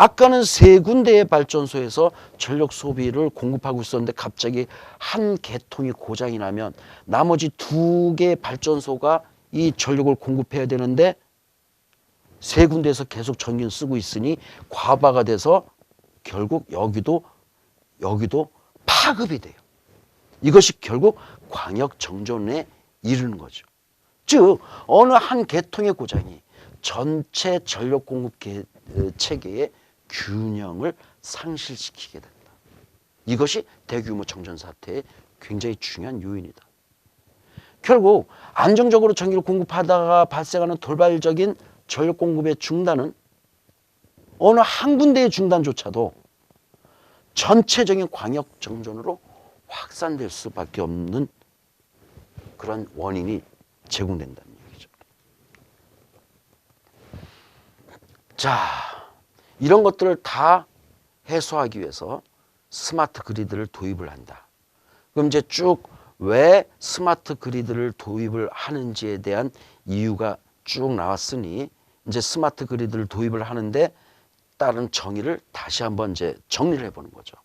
아까는 3군데의 발전소에서 전력 소비를 공급하고 있었는데 갑자기 한 개통이 고장이 나면 나머지 2개의 발전소가 이 전력을 공급해야 되는데 3군데에서 계속 전기를 쓰고 있으니 과부하가 돼서 결국 여기도 파급이 돼요. 이것이 결국 광역 정전에 이르는 거죠. 즉 어느 한 개통의 고장이 전체 전력 공급 체계의 균형을 상실시키게 된다. 이것이 대규모 정전 사태의 굉장히 중요한 요인이다. 결국 안정적으로 전기를 공급하다가 발생하는 돌발적인 전력 공급의 중단은 어느 한 군데의 중단조차도 전체적인 광역 정전으로 확산될 수밖에 없는 그런 원인이 제공된다는 얘기죠. 자, 이런 것들을 다 해소하기 위해서 스마트 그리드를 도입을 한다. 그럼 이제 쭉 왜 스마트 그리드를 도입을 하는지에 대한 이유가 쭉 나왔으니 이제 스마트 그리드를 도입을 하는데 따른 정의를 다시 한번 이제 정리를 해보는 거죠.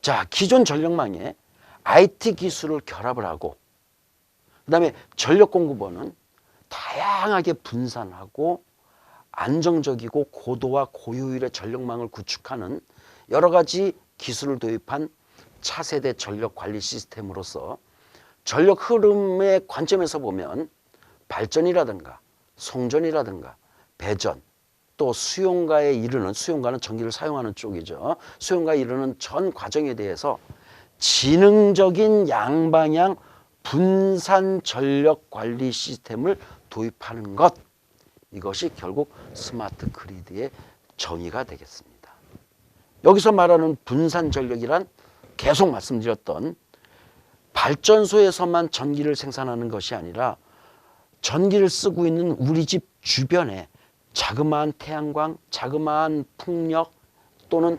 자, 기존 전력망에 IT 기술을 결합을 하고 그다음에 전력 공급원은 다양하게 분산하고 안정적이고 고도와 고효율의 전력망을 구축하는 여러 가지 기술을 도입한 차세대 전력 관리 시스템으로서 전력 흐름의 관점에서 보면 발전이라든가 송전이라든가 배전 또 수용가는 전기를 사용하는 쪽이죠. 수용가에 이르는 전 과정에 대해서 지능적인 양방향 분산 전력 관리 시스템을 도입하는 것, 이것이 결국 스마트 그리드의 정의가 되겠습니다. 여기서 말하는 분산 전력이란 계속 말씀드렸던 발전소에서만 전기를 생산하는 것이 아니라 전기를 쓰고 있는 우리 집 주변에 자그마한 태양광, 자그마한 풍력 또는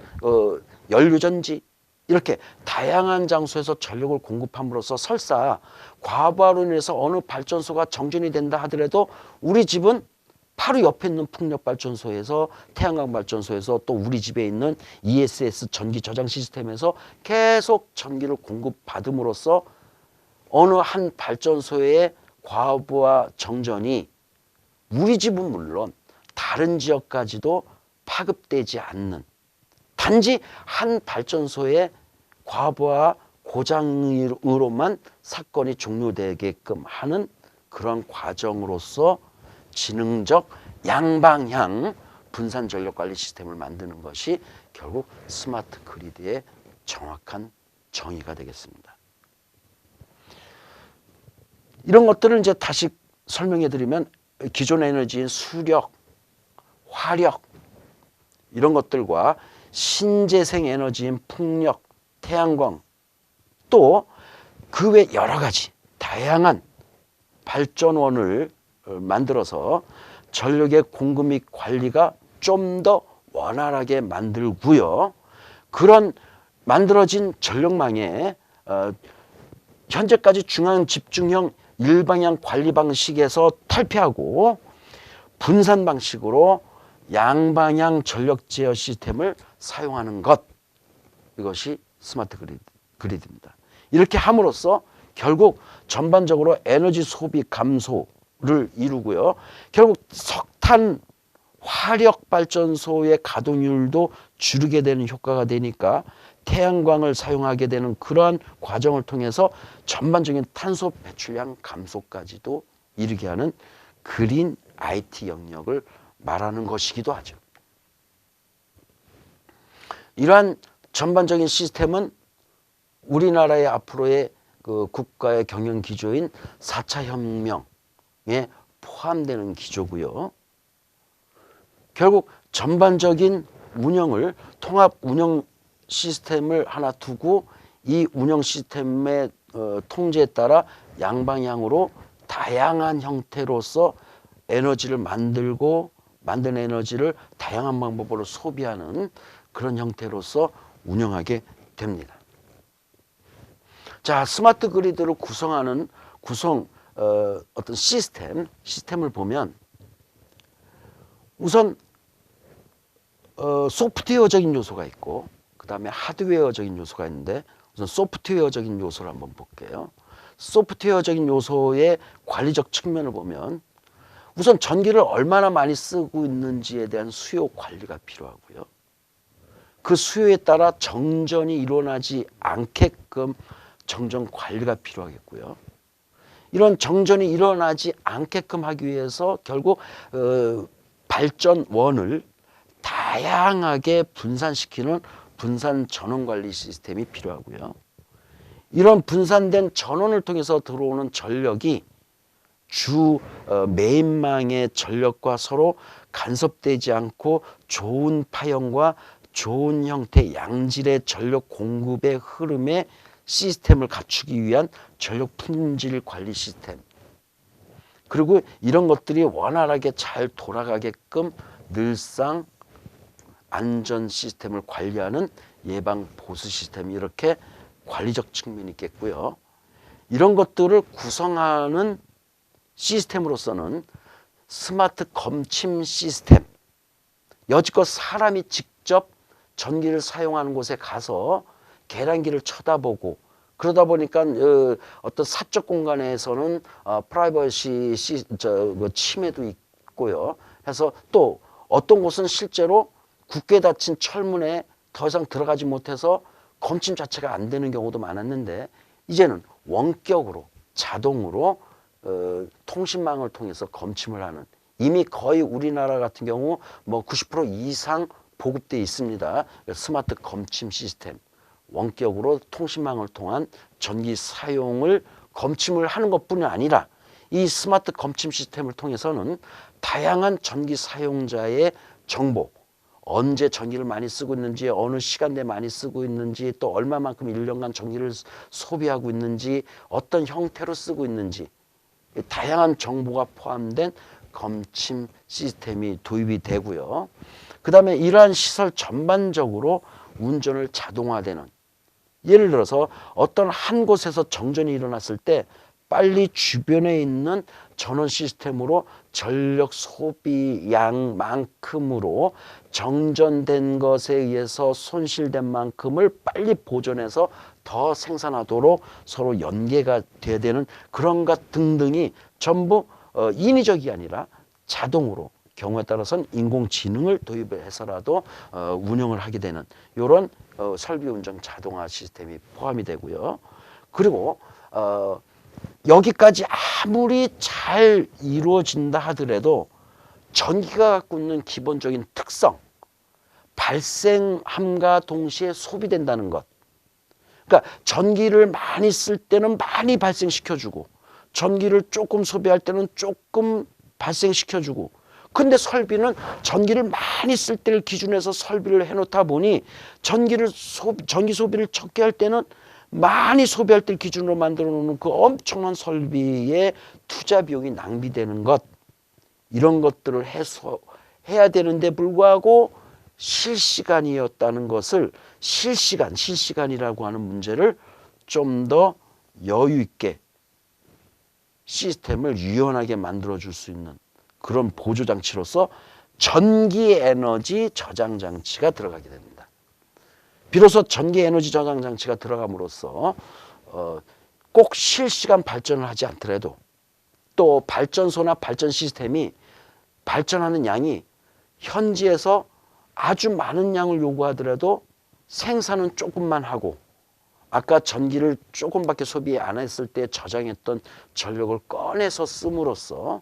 연료전지 이렇게 다양한 장소에서 전력을 공급함으로써 설사 과부하로 인해서 어느 발전소가 정전이 된다 하더라도 우리 집은 바로 옆에 있는 풍력발전소에서 태양광 발전소에서 또 우리 집에 있는 ESS 전기 저장 시스템에서 계속 전기를 공급받음으로써 어느 한 발전소의 과부하 정전이 우리 집은 물론 다른 지역까지도 파급되지 않는, 단지 한 발전소의 과부하 고장으로만 사건이 종료되게끔 하는 그런 과정으로서 지능적 양방향 분산 전력 관리 시스템을 만드는 것이 결국 스마트 그리드의 정확한 정의가 되겠습니다. 이런 것들을 이제 다시 설명해 드리면 기존 에너지인 수력, 화력 이런 것들과 신재생 에너지인 풍력, 태양광 또 그 외 여러 가지 다양한 발전원을 만들어서 전력의 공급 및 관리가 좀 더 원활하게 만들고요. 그런 만들어진 전력망에 현재까지 중앙 집중형 일방향 관리 방식에서 탈피하고 분산 방식으로 양방향 전력 제어 시스템을 사용하는 것, 이것이 스마트 그리드입니다. 이렇게 함으로써 결국 전반적으로 에너지 소비 감소를 이루고요. 결국 석탄 화력 발전소의 가동률도 줄이게 되는 효과가 되니까 태양광을 사용하게 되는 그러한 과정을 통해서 전반적인 탄소 배출량 감소까지도 이르게 하는 그린 IT 영역을 말하는 것이기도 하죠. 이러한 전반적인 시스템은 우리나라의 앞으로의 그 국가의 경영 기조인 4차 혁명에 포함되는 기조고요. 결국 전반적인 운영을 통합 운영 시스템을 하나 두고 이 운영 시스템의 통제에 따라 양방향으로 다양한 형태로서 에너지를 만들고 만든 에너지를 다양한 방법으로 소비하는 그런 형태로서 운영하게 됩니다. 자, 스마트 그리드를 구성하는 어떤 시스템을 보면 우선 소프트웨어적인 요소가 있고 그 다음에 하드웨어적인 요소가 있는데 우선 소프트웨어적인 요소를 한번 볼게요. 소프트웨어적인 요소의 관리적 측면을 보면 우선 전기를 얼마나 많이 쓰고 있는지에 대한 수요 관리가 필요하고요. 그 수요에 따라 정전이 일어나지 않게끔 정전 관리가 필요하겠고요. 이런 정전이 일어나지 않게끔 하기 위해서 결국 발전원을 다양하게 분산시키는 분산 전원 관리 시스템이 필요하고요. 이런 분산된 전원을 통해서 들어오는 전력이 주 메인망의 전력과 서로 간섭되지 않고 좋은 파형과 좋은 형태 양질의 전력 공급의 흐름의 시스템을 갖추기 위한 전력 품질 관리 시스템, 그리고 이런 것들이 원활하게 잘 돌아가게끔 늘상 안전 시스템을 관리하는 예방 보수 시스템, 이렇게 관리적 측면이 있겠고요. 이런 것들을 구성하는 시스템으로서는 스마트 검침 시스템, 여지껏 사람이 직접 전기를 사용하는 곳에 가서 계량기를 쳐다보고 그러다 보니까 어떤 사적 공간에서는 프라이버시 침해도 있고요. 해서 또 어떤 곳은 실제로 굳게 닫힌 철문에 더 이상 들어가지 못해서 검침 자체가 안 되는 경우도 많았는데 이제는 원격으로 자동으로 통신망을 통해서 검침을 하는, 이미 거의 우리나라 같은 경우 뭐 90% 이상 보급되어 있습니다. 스마트 검침 시스템, 원격으로 통신망을 통한 전기 사용을 검침을 하는 것뿐이 아니라 이 스마트 검침 시스템을 통해서는 다양한 전기 사용자의 정보, 언제 전기를 많이 쓰고 있는지, 어느 시간대에 많이 쓰고 있는지, 또 얼마만큼 1년간 전기를 소비하고 있는지, 어떤 형태로 쓰고 있는지 다양한 정보가 포함된 검침 시스템이 도입이 되고요. 그 다음에 이러한 시설 전반적으로 운전을 자동화되는, 예를 들어서 어떤 한 곳에서 정전이 일어났을 때 빨리 주변에 있는 전원 시스템으로 전력 소비량만큼으로 정전된 것에 의해서 손실된 만큼을 빨리 보존해서 더 생산하도록 서로 연계가 돼야 되는 그런 것 등등이 전부 인위적이 아니라 자동으로, 경우에 따라서는 인공지능을 도입해서라도 운영을 하게 되는 이런 설비 운전 자동화 시스템이 포함이 되고요. 그리고 여기까지 아무리 잘 이루어진다 하더라도 전기가 갖고 있는 기본적인 특성, 발생함과 동시에 소비된다는 것. 그러니까 전기를 많이 쓸 때는 많이 발생시켜주고 전기를 조금 소비할 때는 조금 발생시켜주고, 근데 설비는 전기를 많이 쓸 때를 기준해서 설비를 해놓다 보니 전기 소비를 적게 할 때는 많이 소비할 때를 기준으로 만들어 놓는 그 엄청난 설비의 투자 비용이 낭비되는 것, 이런 것들을 해야 되는데 불구하고 실시간이었다는 것을 실시간이라고 하는 문제를 좀 더 여유 있게 시스템을 유연하게 만들어줄 수 있는 그런 보조장치로서 전기에너지 저장장치가 들어가게 됩니다. 비로소 전기에너지 저장장치가 들어감으로써 꼭 실시간 발전을 하지 않더라도 또 발전소나 발전 시스템이 발전하는 양이 현지에서 아주 많은 양을 요구하더라도 생산은 조금만 하고 아까 전기를 조금밖에 소비 안 했을 때 저장했던 전력을 꺼내서 씀으로써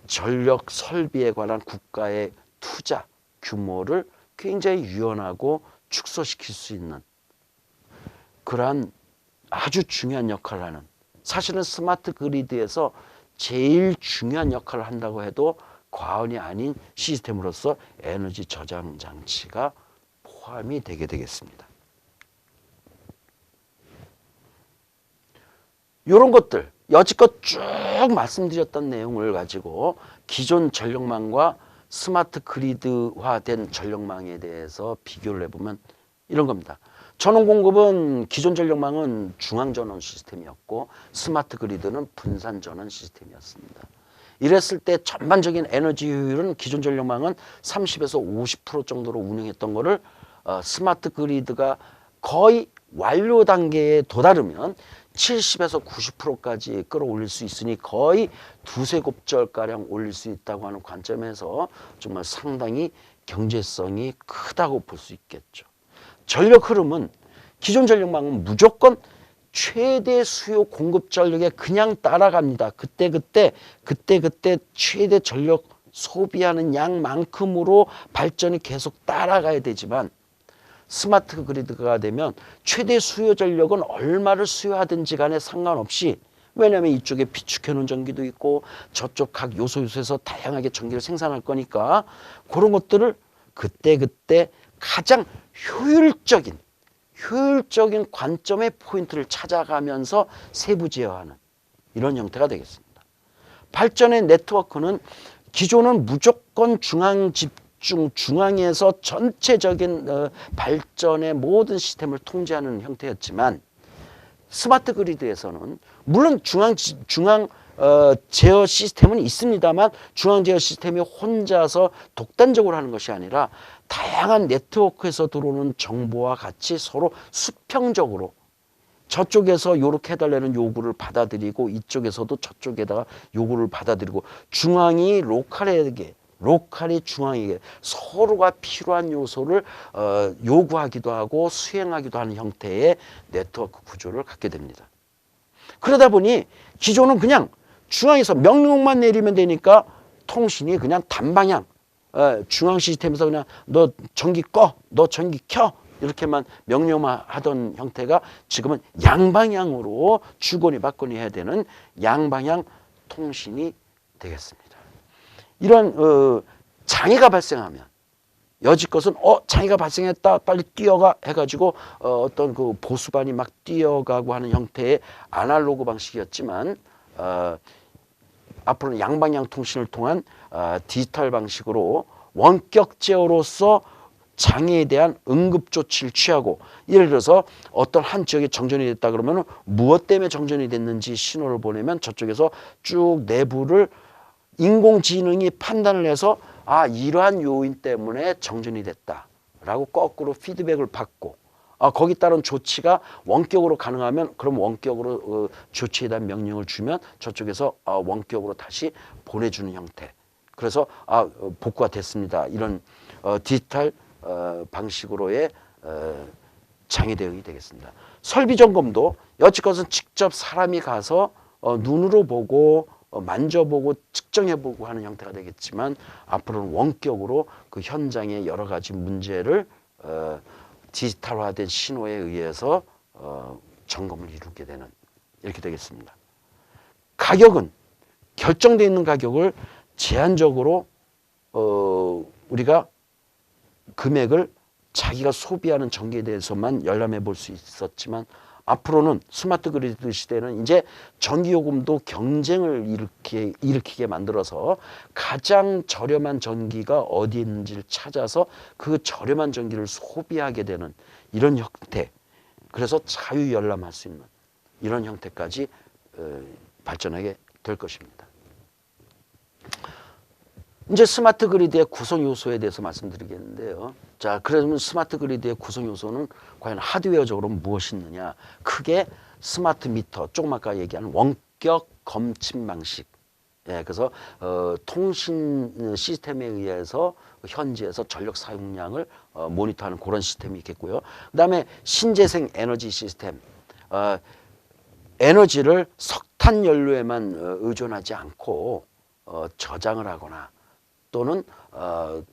전력 설비에 관한 국가의 투자 규모를 굉장히 유연하고 축소시킬 수 있는 그러한 아주 중요한 역할을 하는, 사실은 스마트 그리드에서 제일 중요한 역할을 한다고 해도 과언이 아닌 시스템으로서 에너지 저장 장치가 포함이 되게 되겠습니다. 이런 것들 여지껏 쭉 말씀드렸던 내용을 가지고 기존 전력망과 스마트 그리드화된 전력망에 대해서 비교를 해보면 이런 겁니다. 전원 공급은 기존 전력망은 중앙 전원 시스템이었고 스마트 그리드는 분산 전원 시스템이었습니다. 이랬을 때 전반적인 에너지 효율은 기존 전력망은 30에서 50% 정도로 운영했던 거를 스마트 그리드가 거의 완료 단계에 도달하면 70에서 90%까지 끌어올릴 수 있으니 거의 두세 곱절가량 올릴 수 있다고 하는 관점에서 정말 상당히 경제성이 크다고 볼 수 있겠죠. 전력 흐름은 기존 전력망은 무조건 최대 수요 공급 전력에 그냥 따라갑니다. 그때 최대 전력 소비하는 양만큼으로 발전이 계속 따라가야 되지만 스마트 그리드가 되면 최대 수요 전력은 얼마를 수요하든지 간에 상관없이, 왜냐하면 이쪽에 비축해 놓은 전기도 있고 저쪽 각 요소에서 다양하게 전기를 생산할 거니까 그런 것들을 그때 가장 효율적인 관점의 포인트를 찾아가면서 세부 제어하는 이런 형태가 되겠습니다. 발전의 네트워크는 기존은 무조건 중앙에서 전체적인 발전의 모든 시스템을 통제하는 형태였지만 스마트 그리드에서는 물론 중앙 제어 시스템은 있습니다만 중앙 제어 시스템이 혼자서 독단적으로 하는 것이 아니라 다양한 네트워크에서 들어오는 정보와 같이 서로 수평적으로 저쪽에서 이렇게 해달라는 요구를 받아들이고 이쪽에서도 저쪽에다가 요구를 받아들이고 중앙이 로컬이 중앙에게 서로가 필요한 요소를 요구하기도 하고 수행하기도 하는 형태의 네트워크 구조를 갖게 됩니다. 그러다 보니 기존은 그냥 중앙에서 명령만 내리면 되니까 통신이 그냥 단방향, 중앙 시스템에서 그냥 너 전기 꺼, 너 전기 켜 이렇게만 명령만 하던 형태가 지금은 양방향으로 주거니 받거니 해야 되는 양방향 통신이 되겠습니다. 이런 장애가 발생하면 여지껏은 장애가 발생했다 빨리 뛰어가 해가지고 어떤 그 보수반이 막 뛰어가고 하는 형태의 아날로그 방식이었지만 앞으로는 양방향 통신을 통한 디지털 방식으로 원격 제어로서 장애에 대한 응급 조치를 취하고, 예를 들어서 어떤 한 지역에 정전이 됐다 그러면 무엇 때문에 정전이 됐는지 신호를 보내면 저쪽에서 쭉 내부를 인공지능이 판단을 해서 이러한 요인 때문에 정전이 됐다라고 거꾸로 피드백을 받고 거기에 따른 조치가 원격으로 가능하면 그럼 원격으로 조치에 대한 명령을 주면 저쪽에서 원격으로 다시 보내주는 형태. 그래서 복구가 됐습니다. 이런 디지털 방식으로의 장애 대응이 되겠습니다. 설비 점검도 여지껏은 직접 사람이 가서 눈으로 보고 만져보고 측정해보고 하는 형태가 되겠지만 앞으로는 원격으로 그 현장의 여러 가지 문제를 디지털화된 신호에 의해서 점검을 이루게 되는 이렇게 되겠습니다. 가격은 결정되어 있는 가격을 제한적으로 우리가 금액을 자기가 소비하는 전기에 대해서만 열람해 볼 수 있었지만 앞으로는 스마트 그리드 시대는 이제 전기요금도 경쟁을 일으키게 만들어서 가장 저렴한 전기가 어디 있는지를 찾아서 그 저렴한 전기를 소비하게 되는 이런 형태, 그래서 자유 열람할 수 있는 이런 형태까지 발전하게 될 것입니다. 이제 스마트 그리드의 구성 요소에 대해서 말씀드리겠는데요. 자, 그러면 스마트 그리드의 구성 요소는 과연 하드웨어적으로 무엇이 있느냐? 크게 스마트 미터, 조금 아까 얘기한 원격 검침 방식. 예, 그래서 통신 시스템에 의해서 현지에서 전력 사용량을 모니터하는 그런 시스템이 있겠고요. 그다음에 신재생 에너지 시스템. 에너지를 석탄 연료에만 의존하지 않고 저장을 하거나 또는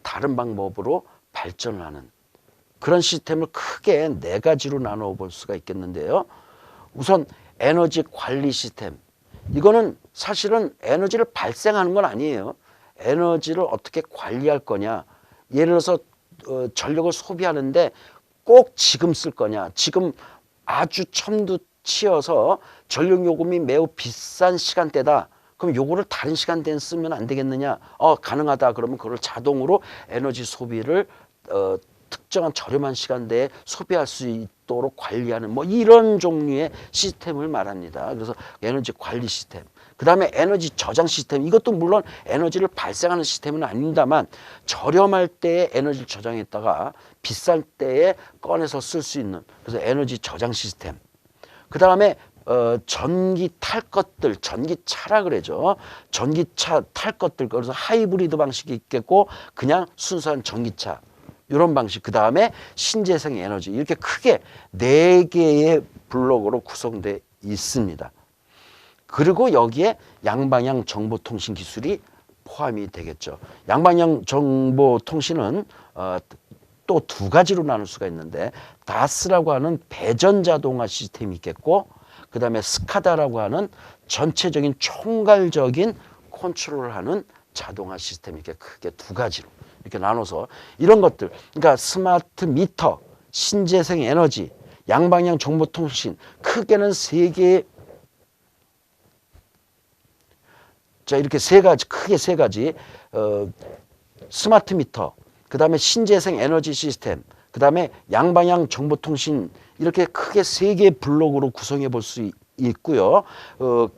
다른 방법으로 발전을 하는 그런 시스템을 크게 네 가지로 나눠 볼 수가 있겠는데요. 우선 에너지 관리 시스템. 이거는 사실은 에너지를 발생하는 건 아니에요. 에너지를 어떻게 관리할 거냐. 예를 들어서 전력을 소비하는데 꼭 지금 쓸 거냐. 지금 아주 첨두치어서 전력 요금이 매우 비싼 시간대다. 그럼 요거를 다른 시간대에 쓰면 안 되겠느냐? 가능하다. 그러면 그걸 자동으로 에너지 소비를 특정한 저렴한 시간대에 소비할 수 있도록 관리하는 뭐 이런 종류의 시스템을 말합니다. 그래서 에너지 관리 시스템. 그다음에 에너지 저장 시스템. 이것도 물론 에너지를 발생하는 시스템은 아닙니다만 저렴할 때에 에너지를 저장했다가 비쌀 때에 꺼내서 쓸 수 있는 그래서 에너지 저장 시스템. 그다음에 전기 탈 것들, 전기차라 그러죠. 전기차 탈 것들, 그래서 하이브리드 방식이 있겠고, 그냥 순수한 전기차, 이런 방식. 그 다음에 신재생 에너지. 이렇게 크게 네 개의 블록으로 구성되어 있습니다. 그리고 여기에 양방향 정보통신 기술이 포함이 되겠죠. 양방향 정보통신은 또 두 가지로 나눌 수가 있는데, 다스라고 하는 배전 자동화 시스템이 있겠고, 그 다음에 스카다라고 하는 전체적인 총괄적인 컨트롤을 하는 자동화 시스템이 이렇게 크게 두 가지로 이렇게 나눠서 이런 것들, 그러니까 스마트 미터, 신재생 에너지, 양방향 정보통신, 크게는 세 개의, 자, 이렇게 세 가지, 크게 세 가지, 스마트 미터, 그 다음에 신재생 에너지 시스템, 그 다음에 양방향 정보통신, 이렇게 크게 세 개의 블록으로 구성해 볼 수 있고요.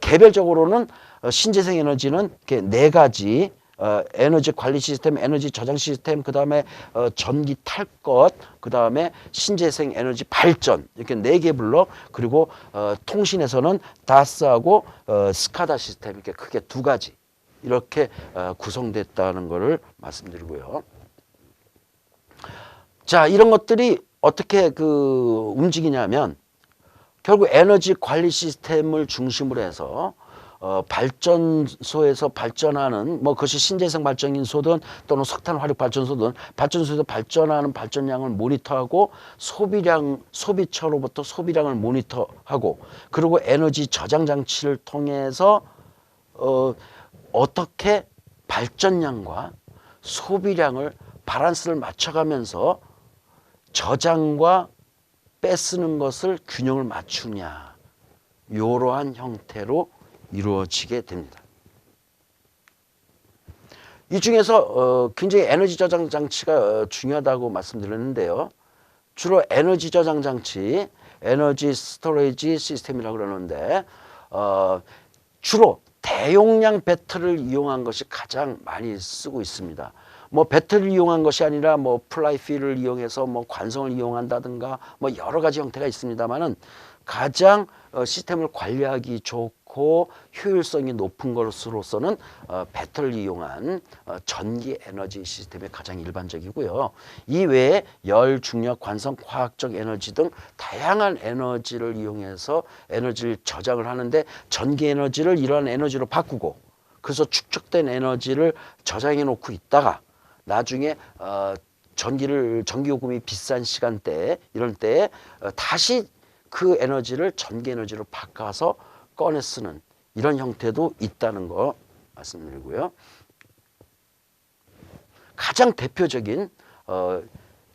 개별적으로는 신재생 에너지는 이렇게 네 가지, 에너지 관리 시스템, 에너지 저장 시스템, 그 다음에 전기 탈 것, 그 다음에 신재생 에너지 발전, 이렇게 네 개 블록, 그리고 통신에서는 다스하고 스카다 시스템, 이렇게 크게 두 가지 이렇게 구성됐다는 것을 말씀드리고요. 자, 이런 것들이 어떻게 움직이냐면 결국 에너지 관리 시스템을 중심으로 해서 발전소에서 발전하는 뭐 그것이 신재생 발전소든 또는 석탄 화력 발전소든 발전소에서 발전하는 발전량을 모니터하고 소비처로부터 소비량을 모니터하고 그리고 에너지 저장 장치를 통해서 어떻게 발전량과 소비량을 밸런스를 맞춰가면서 저장과 빼쓰는 것을 균형을 맞추냐, 이러한 형태로 이루어지게 됩니다. 이 중에서 굉장히 에너지 저장 장치가 중요하다고 말씀드렸는데요. 주로 에너지 저장 장치, 에너지 스토리지 시스템이라고 그러는데 주로 대용량 배터리를 이용한 것이 가장 많이 쓰고 있습니다. 뭐 배터리를 이용한 것이 아니라 뭐 플라이휠을 이용해서 뭐 관성을 이용한다든가 뭐 여러 가지 형태가 있습니다만은 가장 시스템을 관리하기 좋고 효율성이 높은 것으로서는 배터리를 이용한 전기 에너지 시스템이 가장 일반적이고요. 이 외에 열, 중력, 관성, 화학적 에너지 등 다양한 에너지를 이용해서 에너지를 저장을 하는데 전기 에너지를 이러한 에너지로 바꾸고 그래서 축적된 에너지를 저장해 놓고 있다가 나중에 전기요금이 비싼 시간대에 이럴 때 다시 그 에너지를 전기 에너지로 바꿔서 꺼내 쓰는 이런 형태도 있다는 거 말씀드리고요. 가장 대표적인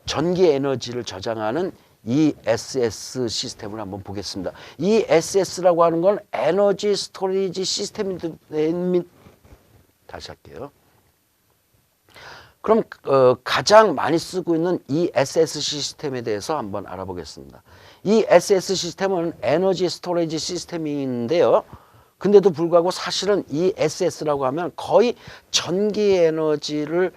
전기 에너지를 저장하는 ESS 시스템을 한번 보겠습니다. ESS라고 하는 건 에너지 스토리지 시스템입니다. 다시 할게요. 그럼 가장 많이 쓰고 있는 ESS 시스템에 대해서 한번 알아보겠습니다. 이 ESS 시스템은 에너지 스토리지 시스템인데요. 근데도 불구하고 사실은 이 SS라고 하면 거의 전기 에너지를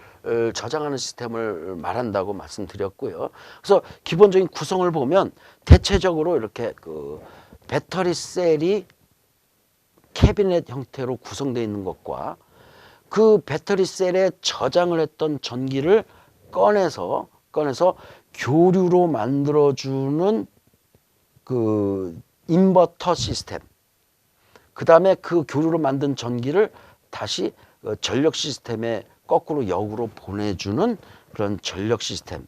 저장하는 시스템을 말한다고 말씀드렸고요. 그래서 기본적인 구성을 보면 대체적으로 이렇게 그 배터리 셀이 캐비넷 형태로 구성되어 있는 것과 그 배터리 셀에 저장을 했던 전기를 꺼내서 교류로 만들어주는 그 인버터 시스템, 그 다음에 그 교류로 만든 전기를 다시 전력 시스템에 거꾸로 역으로 보내주는 그런 전력 시스템,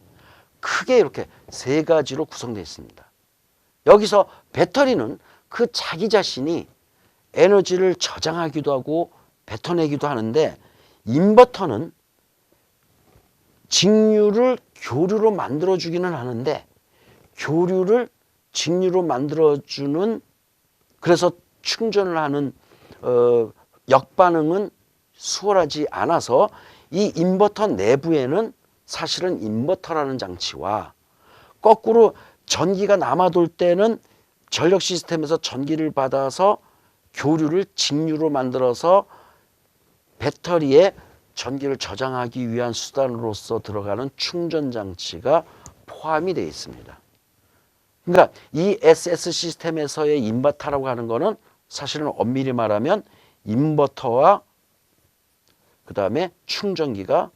크게 이렇게 세 가지로 구성되어 있습니다. 여기서 배터리는 그 자기 자신이 에너지를 저장하기도 하고 뱉어내기도 하는데, 인버터는 직류를 교류로 만들어주기는 하는데 교류를 직류로 만들어주는, 그래서 충전을 하는 역반응은 수월하지 않아서 이 인버터 내부에는 사실은 인버터라는 장치와 거꾸로 전기가 남아돌 때는 전력 시스템에서 전기를 받아서 교류를 직류로 만들어서 배터리에 전기를 저장하기 위한 수단으로서 들어가는 충전 장치가 포함이 되어 있습니다. 그러니까 이 SS 시스템에서의 인버터라고 하는 거는 사실은 엄밀히 말하면 인버터와 그 다음에 충전기가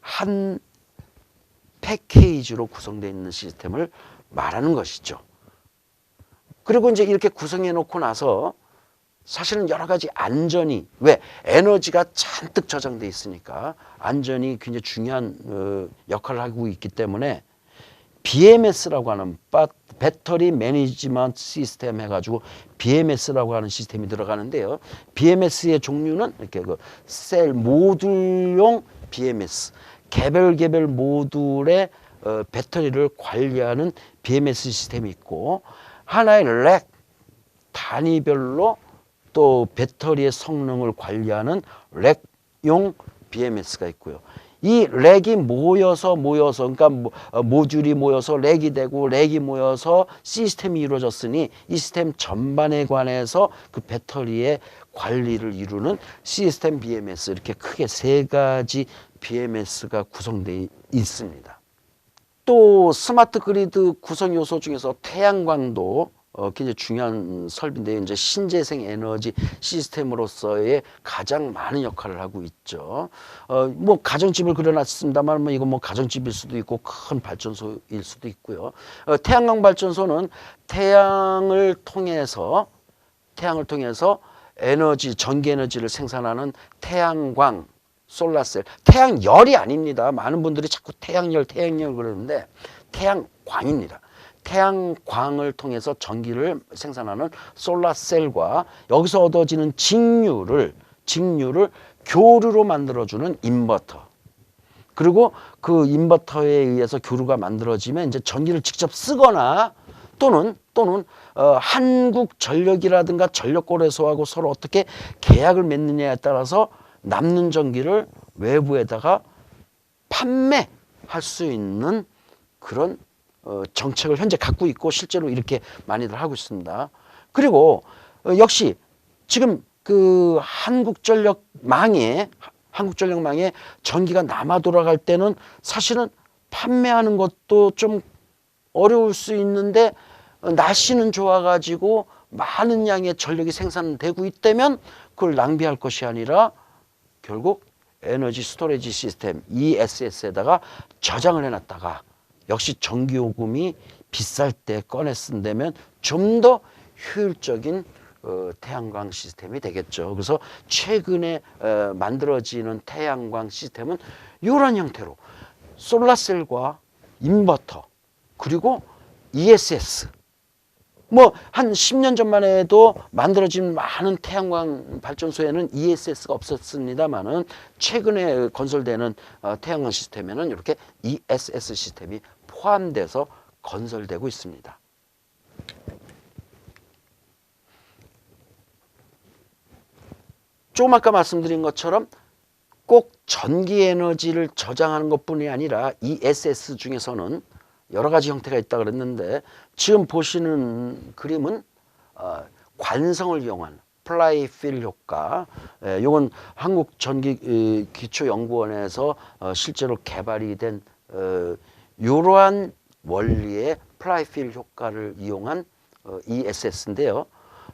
한 패키지로 구성되어 있는 시스템을 말하는 것이죠. 그리고 이제 이렇게 구성해 놓고 나서 사실은 여러 가지 안전이, 왜? 에너지가 잔뜩 저장돼 있으니까 안전이 굉장히 중요한 역할을 하고 있기 때문에 BMS라고 하는 배터리 매니지먼트 시스템 해가지고 BMS라고 하는 시스템이 들어가는데요. BMS의 종류는 이렇게 그 셀 모듈용 BMS, 개별 모듈의 배터리를 관리하는 BMS 시스템이 있고, 하나의 렉 단위별로 또 배터리의 성능을 관리하는 렉용 BMS가 있고요. 이 렉이 모여서 그러니까 모듈이 모여서 렉이 되고 렉이 모여서 시스템이 이루어졌으니 이 시스템 전반에 관해서 그 배터리의 관리를 이루는 시스템 BMS, 이렇게 크게 세 가지 BMS가 구성되어 있습니다. 또 스마트 그리드 구성 요소 중에서 태양광도 굉장히 중요한 설비인데요. 이제 신재생 에너지 시스템으로서의 가장 많은 역할을 하고 있죠. 뭐 가정집을 그려놨습니다만, 뭐 이건 뭐 가정집일 수도 있고 큰 발전소일 수도 있고요. 태양광 발전소는 태양을 통해서 전기 에너지를 생산하는 태양광, 솔라셀, 태양열이 아닙니다. 많은 분들이 자꾸 태양열 그러는데 태양광입니다. 태양광을 통해서 전기를 생산하는 솔라셀과 여기서 얻어지는 직류를 교류로 만들어주는 인버터, 그리고 그 인버터에 의해서 교류가 만들어지면 이제 전기를 직접 쓰거나 또는 한국전력이라든가 전력거래소하고 서로 어떻게 계약을 맺느냐에 따라서 남는 전기를 외부에다가 판매할 수 있는 그런 정책을 현재 갖고 있고 실제로 이렇게 많이들 하고 있습니다. 그리고 역시 지금 그 한국전력망에 전기가 남아 돌아갈 때는 사실은 판매하는 것도 좀 어려울 수 있는데, 날씨는 좋아가지고 많은 양의 전력이 생산되고 있다면 그걸 낭비할 것이 아니라 결국 에너지 스토리지 시스템 ESS에다가 저장을 해놨다가 역시 전기요금이 비쌀 때 꺼내 쓴다면 좀 더 효율적인 태양광 시스템이 되겠죠. 그래서 최근에 만들어지는 태양광 시스템은 이런 형태로 솔라셀과 인버터 그리고 ESS, 뭐 한 10년 전만 해도 만들어진 많은 태양광 발전소에는 ESS가 없었습니다만은 최근에 건설되는 태양광 시스템에는 이렇게 ESS 시스템이 포함돼서 건설되고 있습니다. 조금 아까 말씀드린 것처럼 꼭 전기 에너지를 저장하는 것뿐이 아니라 ESS 중에서는 여러 가지 형태가 있다고 그랬는데, 지금 보시는 그림은 관성을 이용한 플라이필 효과, 이건 한국전기기초연구원에서 실제로 개발이 된 이러한 원리의 플라이필 효과를 이용한 ESS인데요.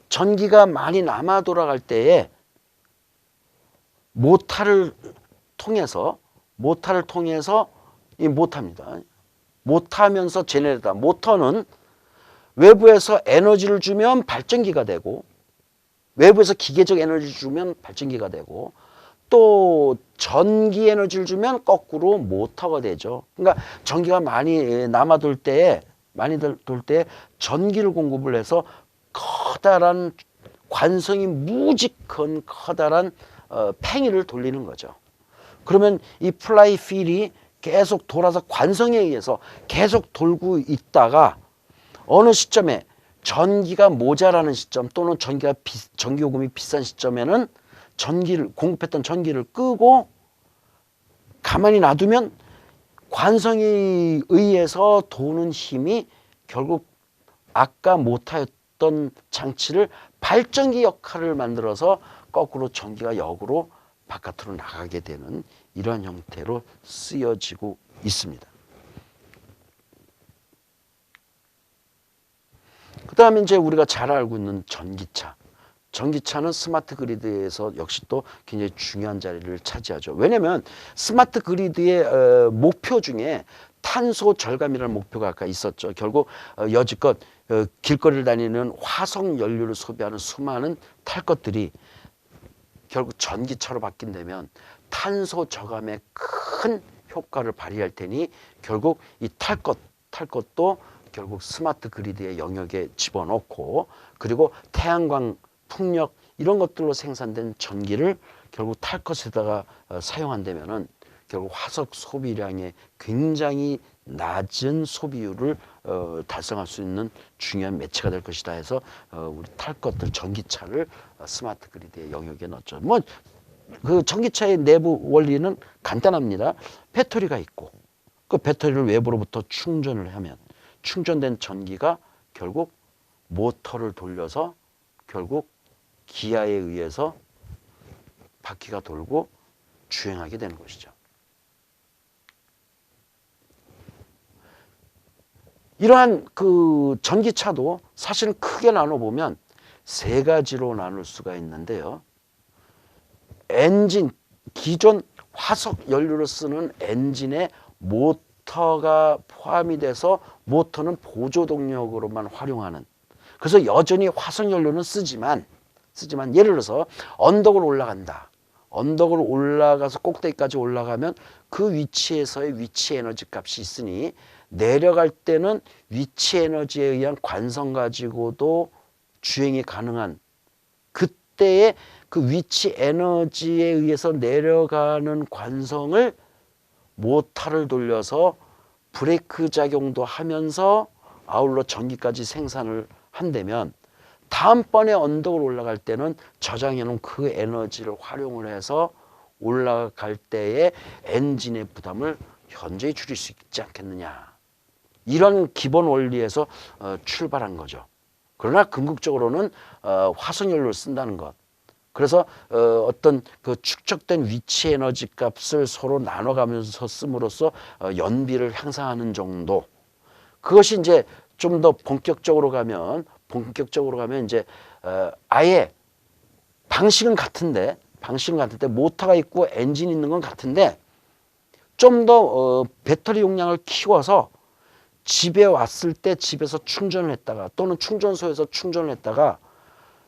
전기가 많이 남아 돌아갈 때에 모터를 통해서 이 모터입니다. 모터하면서 제네레이터. 모터는 외부에서 에너지를 주면 발전기가 되고, 외부에서 기계적 에너지를 주면 발전기가 되고, 또 전기 에너지를 주면 거꾸로 모터가 되죠. 그러니까 전기가 많이 남아돌 때에 전기를 공급을 해서 커다란 관성이 무지큰 커다란 팽이를 돌리는 거죠. 그러면 이 플라이휠이 계속 돌아서 관성에 의해서 계속 돌고 있다가 어느 시점에 전기가 모자라는 시점 또는 전기요금이 비싼 시점에는 공급했던 전기를 끄고 가만히 놔두면 관성에 의해서 도는 힘이 결국 아까 모터였던 장치를 발전기 역할을 만들어서 거꾸로 전기가 역으로 바깥으로 나가게 되는 이러한 형태로 쓰여지고 있습니다. 그 다음에 이제 우리가 잘 알고 있는 전기차. 전기차는 스마트 그리드에서 역시 또 굉장히 중요한 자리를 차지하죠. 왜냐하면 스마트 그리드의 목표 중에 탄소 절감이라는 목표가 아까 있었죠. 결국 여지껏 길거리를 다니는 화석 연료를 소비하는 수많은 탈 것들이 결국 전기차로 바뀐다면 탄소 저감에 큰 효과를 발휘할 테니 결국 이 탈 것도 결국 스마트 그리드의 영역에 집어넣고, 그리고 태양광, 풍력 이런 것들로 생산된 전기를 결국 탈 것에다가 사용한다면은 결국 화석 소비량의 굉장히 낮은 소비율을 달성할 수 있는 중요한 매체가 될 것이다 해서 우리 탈 것들 전기차를 스마트 그리드의 영역에 넣었죠. 뭐 그 전기차의 내부 원리는 간단합니다. 배터리가 있고 그 배터리를 외부로부터 충전을 하면 충전된 전기가 결국 모터를 돌려서 결국 기아에 의해서 바퀴가 돌고 주행하게 되는 것이죠. 이러한 그 전기차도 사실은 크게 나눠보면 세 가지로 나눌 수가 있는데요. 엔진, 기존 화석 연료를 쓰는 엔진에 모터가 포함이 돼서 모터는 보조 동력으로만 활용하는, 그래서 여전히 화석 연료는 쓰지만 예를 들어서 언덕을 올라간다. 언덕을 올라가서 꼭대기까지 올라가면 그 위치에서의 위치 에너지 값이 있으니 내려갈 때는 위치 에너지에 의한 관성 가지고도 주행이 가능한, 그때의 그 위치 에너지에 의해서 내려가는 관성을 모터를 돌려서 브레이크 작용도 하면서 아울러 전기까지 생산을 한다면 다음번에 언덕을 올라갈 때는 저장해 놓은 그 에너지를 활용을 해서 올라갈 때의 엔진의 부담을 현저히 줄일 수 있지 않겠느냐. 이런 기본 원리에서 출발한 거죠. 그러나 궁극적으로는 화석연료를 쓴다는 것. 그래서 어떤 그 축적된 위치 에너지 값을 서로 나눠가면서 씀으로써 연비를 향상하는 정도. 그것이 이제 좀 더 본격적으로 가면 이제 아예 방식은 같은데 모터가 있고 엔진이 있는 건 같은데 좀 더 배터리 용량을 키워서 집에 왔을 때 집에서 충전을 했다가 또는 충전소에서 충전을 했다가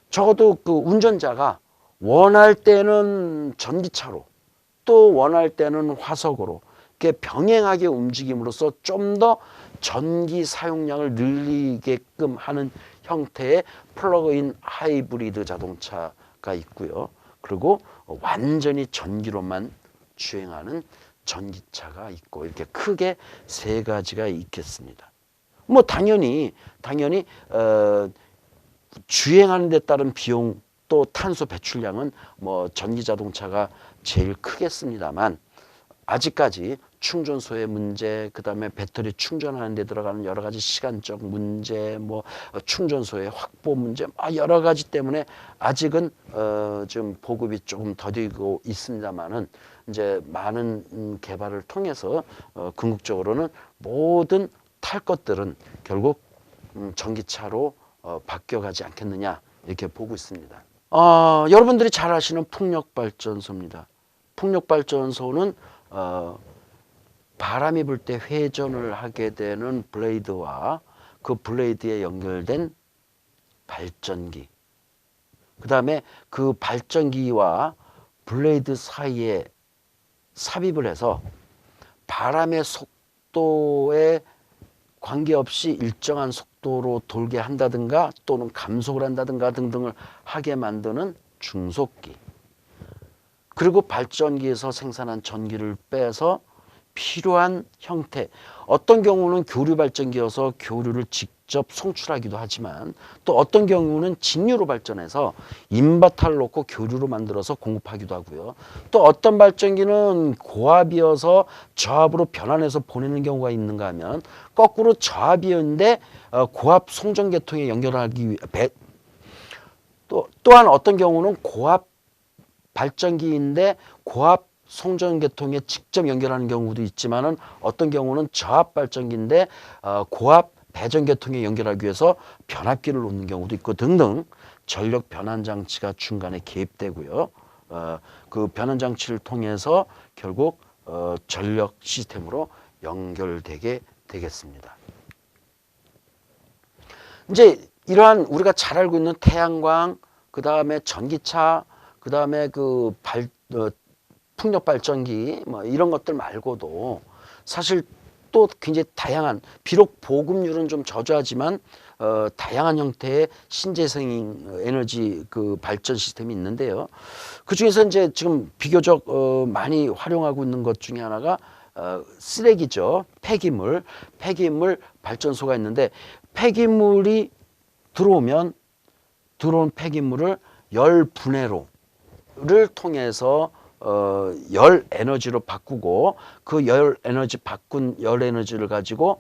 적어도 그 운전자가 원할 때는 전기차로 또 원할 때는 화석으로 이렇게 병행하게 움직임으로써 좀 더 전기 사용량을 늘리게끔 하는 형태의 플러그인 하이브리드 자동차가 있고요. 그리고 완전히 전기로만 주행하는 전기차가 있고, 이렇게 크게 세 가지가 있겠습니다. 뭐 당연히 주행하는 데 따른 비용 또 탄소 배출량은 뭐 전기 자동차가 제일 크겠습니다만 아직까지 충전소의 문제, 그다음에 배터리 충전하는 데 들어가는 여러 가지 시간적 문제, 뭐 충전소의 확보 문제, 여러 가지 때문에 아직은 좀 보급이 조금 더디고 있습니다만은 이제 많은 개발을 통해서 궁극적으로는 모든 탈 것들은 결국 전기차로 바뀌어가지 않겠느냐 이렇게 보고 있습니다. 여러분들이 잘 아시는 풍력발전소입니다. 풍력발전소는 바람이 불 때 회전을 하게 되는 블레이드와 그 블레이드에 연결된 발전기, 그 다음에 그 발전기와 블레이드 사이에 삽입을 해서 바람의 속도에 관계없이 일정한 속도로 돌게 한다든가 또는 감속을 한다든가 등등을 하게 만드는 중속기, 그리고 발전기에서 생산한 전기를 빼서 필요한 형태, 어떤 경우는 교류 발전기여서 교류를 직접 송출하기도 하지만 또 어떤 경우는 직류로 발전해서 인버터를 놓고 교류로 만들어서 공급하기도 하고요. 또 어떤 발전기는 고압이어서 저압으로 변환해서 보내는 경우가 있는가 하면 거꾸로 저압이었는데 고압 송전계통에 연결하기 위해 또한 어떤 경우는 고압 발전기인데 고압 송전계통에 직접 연결하는 경우도 있지만은 어떤 경우는 저압 발전기인데 고압 배전계통에 연결하기 위해서 변압기를 놓는 경우도 있고 등등 전력 변환 장치가 중간에 개입되고요. 그 변환 장치를 통해서 결국 전력 시스템으로 연결되게 되겠습니다. 이제 이러한 우리가 잘 알고 있는 태양광, 그 다음에 전기차, 그 다음에 풍력 발전기 뭐 이런 것들 말고도 사실 또 굉장히 다양한, 비록 보급률은 좀 저조하지만 다양한 형태의 신재생 에너지 그 발전 시스템이 있는데요. 그 중에서 이제 지금 비교적 많이 활용하고 있는 것 중에 하나가 쓰레기죠. 폐기물 발전소가 있는데 폐기물이 들어온 폐기물을 열 분해로를 통해서 열 에너지로 바꾸고 그 열 에너지 바꾼 열 에너지를 가지고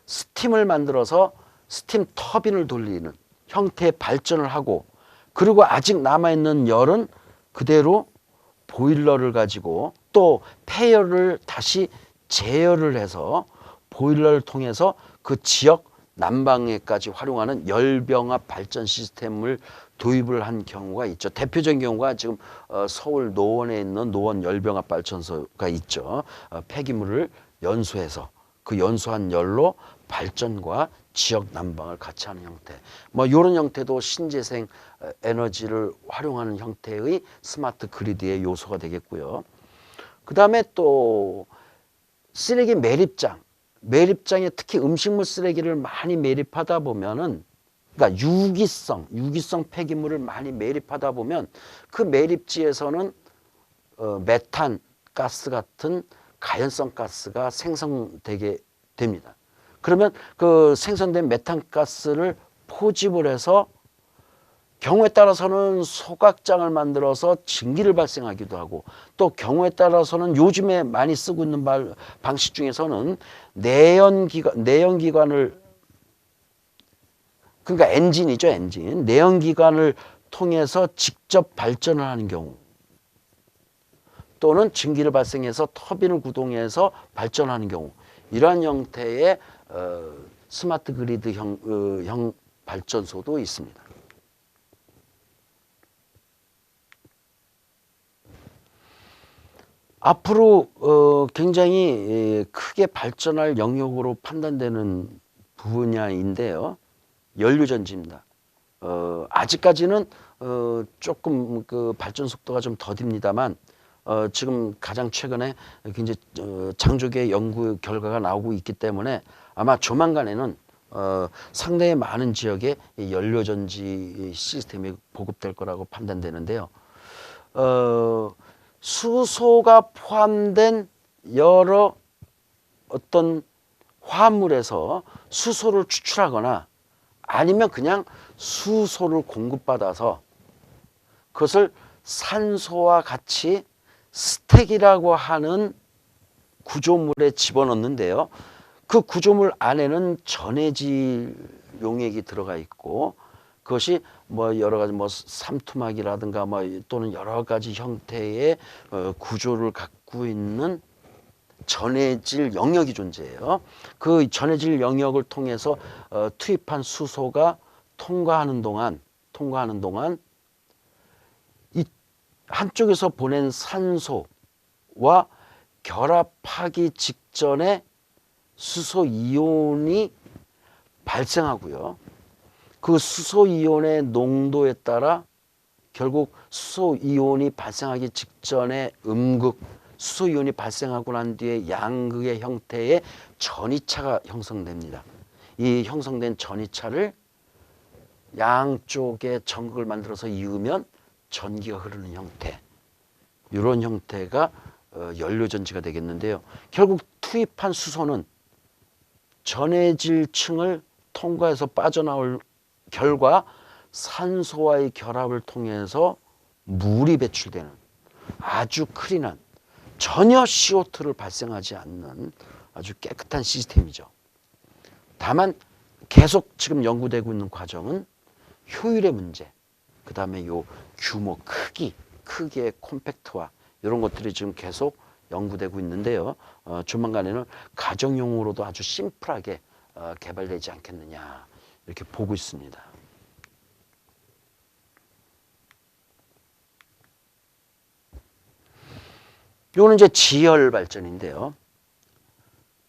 스팀을 만들어서 스팀 터빈을 돌리는 형태의 발전을 하고, 그리고 아직 남아있는 열은 그대로 보일러를 가지고 또 폐열을 다시 재열을 해서 보일러를 통해서 그 지역 난방에까지 활용하는 열병합 발전 시스템을 도입을 한 경우가 있죠. 대표적인 경우가 지금 서울 노원에 있는 노원 열병합 발전소가 있죠. 폐기물을 연소해서 그 연소한 열로 발전과 지역 난방을 같이 하는 형태, 뭐 이런 형태도 신재생 에너지를 활용하는 형태의 스마트 그리드의 요소가 되겠고요. 그 다음에 또 쓰레기 매립장에 특히 음식물 쓰레기를 많이 매립하다 보면은, 그러니까 유기성 폐기물을 많이 매립하다 보면 그 매립지에서는 메탄 가스 같은 가연성 가스가 생성되게 됩니다. 그러면 그 생성된 메탄 가스를 포집을 해서 경우에 따라서는 소각장을 만들어서 증기를 발생하기도 하고, 또 경우에 따라서는 요즘에 많이 쓰고 있는 방식 중에서는 내연기관을, 그러니까 엔진이죠, 엔진. 내연기관을 통해서 직접 발전을 하는 경우, 또는 증기를 발생해서 터빈을 구동해서 발전하는 경우, 이러한 형태의 스마트 그리드형 발전소도 있습니다. 앞으로 굉장히 크게 발전할 영역으로 판단되는 분야인데요. 연료전지입니다. 아직까지는 조금 그 발전 속도가 좀 더딥니다만 지금 가장 최근에 굉장히 장족의 연구 결과가 나오고 있기 때문에 아마 조만간에는 상당히 많은 지역에 연료전지 시스템이 보급될 거라고 판단되는데요. 수소가 포함된 여러 어떤 화합물에서 수소를 추출하거나 아니면 그냥 수소를 공급받아서 그것을 산소와 같이 스택이라고 하는 구조물에 집어넣는데요. 그 구조물 안에는 전해질 용액이 들어가 있고 그것이 뭐 여러 가지 뭐 삼투막이라든가 뭐 또는 여러 가지 형태의 구조를 갖고 있는 전해질 영역이 존재해요. 그 전해질 영역을 통해서 투입한 수소가 통과하는 동안 이 한쪽에서 보낸 산소와 결합하기 직전에 수소 이온이 발생하고요. 그 수소 이온의 농도에 따라 결국 수소 이온이 발생하기 직전에 음극, 수소 이온이 발생하고 난 뒤에 양극의 형태의 전이차가 형성됩니다. 이 형성된 전이차를 양쪽에 전극을 만들어서 이으면 전기가 흐르는 형태, 이런 형태가 연료전지가 되겠는데요. 결국 투입한 수소는 전해질 층을 통과해서 빠져나올 결과 산소와의 결합을 통해서 물이 배출되는 아주 클린한, 전혀 CO2를 발생하지 않는 아주 깨끗한 시스템이죠. 다만 계속 지금 연구되고 있는 과정은 효율의 문제, 그 다음에 요 규모, 크기의 콤팩트화, 이런 것들이 지금 계속 연구되고 있는데요. 조만간에는 가정용으로도 아주 심플하게 개발되지 않겠느냐, 이렇게 보고 있습니다. 이거는 이제 지열 발전인데요.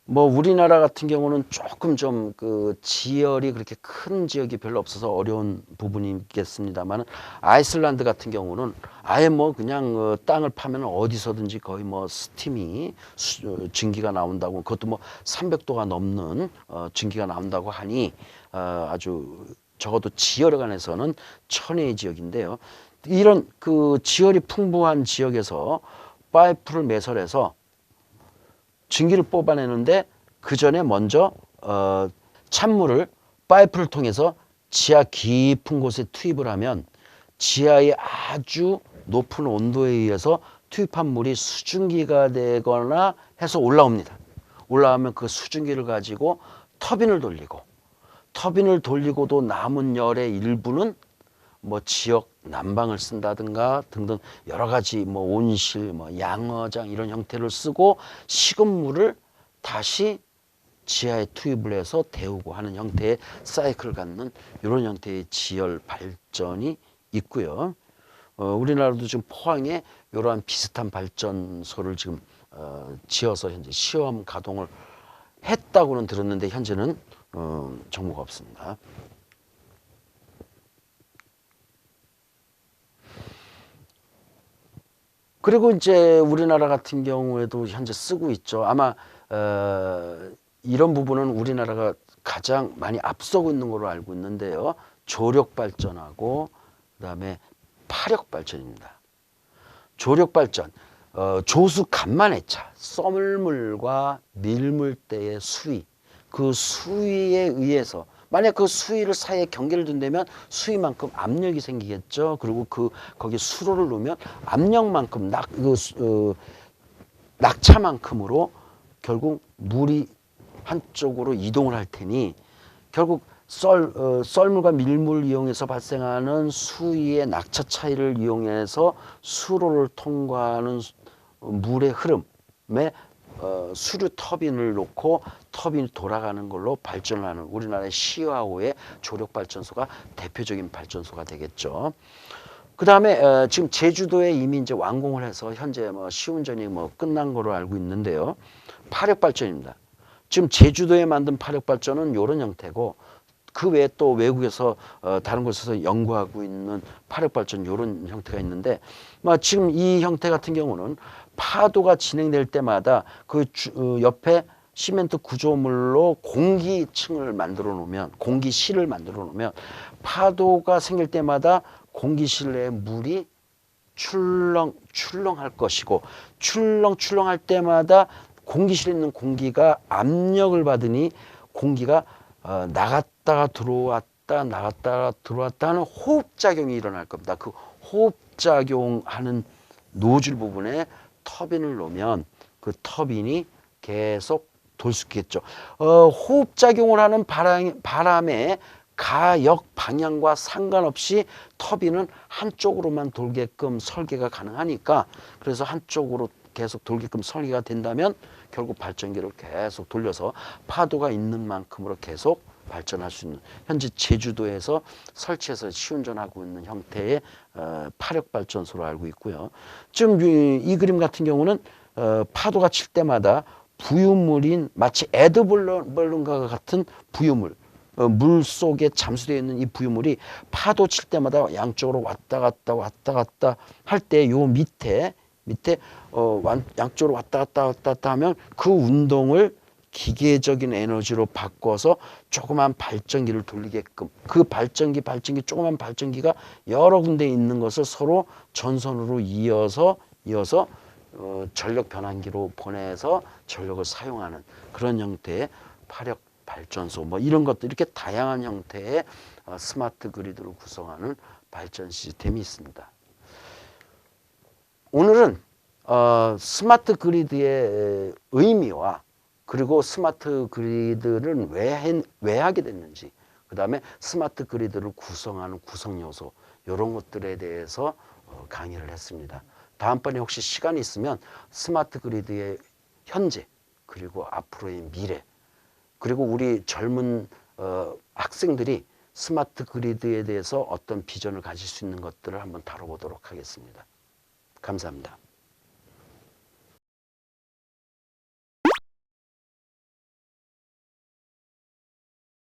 뭐 우리나라 같은 경우는 조금 좀 그 지열이 그렇게 큰 지역이 별로 없어서 어려운 부분이 있겠습니다만, 아이슬란드 같은 경우는 아예 뭐 그냥 땅을 파면 어디서든지 거의 뭐 스팀이 증기가 나온다고, 그것도 뭐 300도가 넘는 증기가 나온다고 하니 아주 적어도 지열에 관해서는 천혜의 지역인데요. 이런 그 지열이 풍부한 지역에서 파이프를 매설해서 증기를 뽑아내는데 그 전에 먼저 찬물을 파이프를 통해서 지하 깊은 곳에 투입을 하면 지하의 아주 높은 온도에 의해서 투입한 물이 수증기가 되거나 해서 올라옵니다. 올라오면 그 수증기를 가지고 터빈을 돌리고도 남은 열의 일부는 뭐 지역 난방을 쓴다든가 등등 여러 가지 뭐 온실, 뭐 양어장 이런 형태를 쓰고 식은 물을 다시 지하에 투입을 해서 데우고 하는 형태의 사이클을 갖는 이런 형태의 지열 발전이 있고요. 우리나라도 지금 포항에 이러한 비슷한 발전소를 지금 지어서 현재 시험 가동을 했다고는 들었는데 현재는 정보가 없습니다. 그리고 이제 우리나라 같은 경우에도 현재 쓰고 있죠. 아마 이런 부분은 우리나라가 가장 많이 앞서고 있는 걸로 알고 있는데요. 조력 발전하고 그다음에 파력 발전입니다. 조력 발전, 조수 간만회차, 썰물과 밀물대의 수위, 그 수위에 의해서 만약 그 수위를 사이에 경계를 둔다면 수위만큼 압력이 생기겠죠. 그리고 거기 수로를 놓으면 압력만큼 낙차만큼으로 결국 물이 한쪽으로 이동을 할 테니 결국 썰물과 밀물을 이용해서 발생하는 수위의 낙차 차이를 이용해서 수로를 통과하는 물의 흐름에 수류 터빈을 놓고 터빈이 돌아가는 걸로 발전을 하는 우리나라의 시와호의 조력 발전소가 대표적인 발전소가 되겠죠. 그 다음에 지금 제주도에 이미 이제 완공을 해서 현재 뭐 시운전이 뭐 끝난 걸로 알고 있는데요. 파력 발전입니다. 지금 제주도에 만든 파력 발전은 이런 형태고, 그 외에 또 외국에서 다른 곳에서 연구하고 있는 파력 발전 이런 형태가 있는데, 지금 이 형태 같은 경우는 파도가 진행될 때마다 그 옆에 시멘트 구조물로 공기층을 만들어 놓으면, 공기실을 만들어 놓으면 파도가 생길 때마다 공기실 내에 물이 출렁할 것이고, 출렁할 때마다 공기실에 있는 공기가 압력을 받으니 공기가 나갔다가 들어왔다 하는 호흡작용이 일어날 겁니다. 그 호흡작용하는 노즐 부분에 터빈을 놓으면 그 터빈이 계속 돌 수 있겠죠. 호흡작용을 하는 바람의 가역 방향과 상관없이 터빈은 한쪽으로만 돌게끔 설계가 가능하니까, 그래서 한쪽으로 계속 돌게끔 설계가 된다면 결국 발전기를 계속 돌려서 파도가 있는 만큼으로 계속 발전할 수 있는, 현재 제주도에서 설치해서 시운전하고 있는 형태의 파력발전소로 알고 있고요. 지금 이 그림 같은 경우는 파도가 칠 때마다 부유물인 마치 에드벌룬과 같은 부유물, 물 속에 잠수되어 있는 이 부유물이 파도 칠 때마다 양쪽으로 왔다 갔다 할 때 요 밑에 양쪽으로 왔다 갔다 하면 그 운동을 기계적인 에너지로 바꿔서 조그만 발전기를 돌리게끔, 그 발전기 조그만 발전기가 여러 군데 있는 것을 서로 전선으로 이어서 전력 변환기로 보내서 전력을 사용하는 그런 형태의 파력 발전소, 뭐 이런 것들, 이렇게 다양한 형태의 스마트 그리드를 구성하는 발전 시스템이 있습니다. 오늘은 스마트 그리드의 의미와, 그리고 스마트 그리드를 왜 하게 됐는지, 그 다음에 스마트 그리드를 구성하는 구성 요소, 이런 것들에 대해서 강의를 했습니다. 다음번에 혹시 시간이 있으면 스마트 그리드의 현재, 그리고 앞으로의 미래, 그리고 우리 젊은 학생들이 스마트 그리드에 대해서 어떤 비전을 가질 수 있는 것들을 한번 다뤄보도록 하겠습니다. 감사합니다.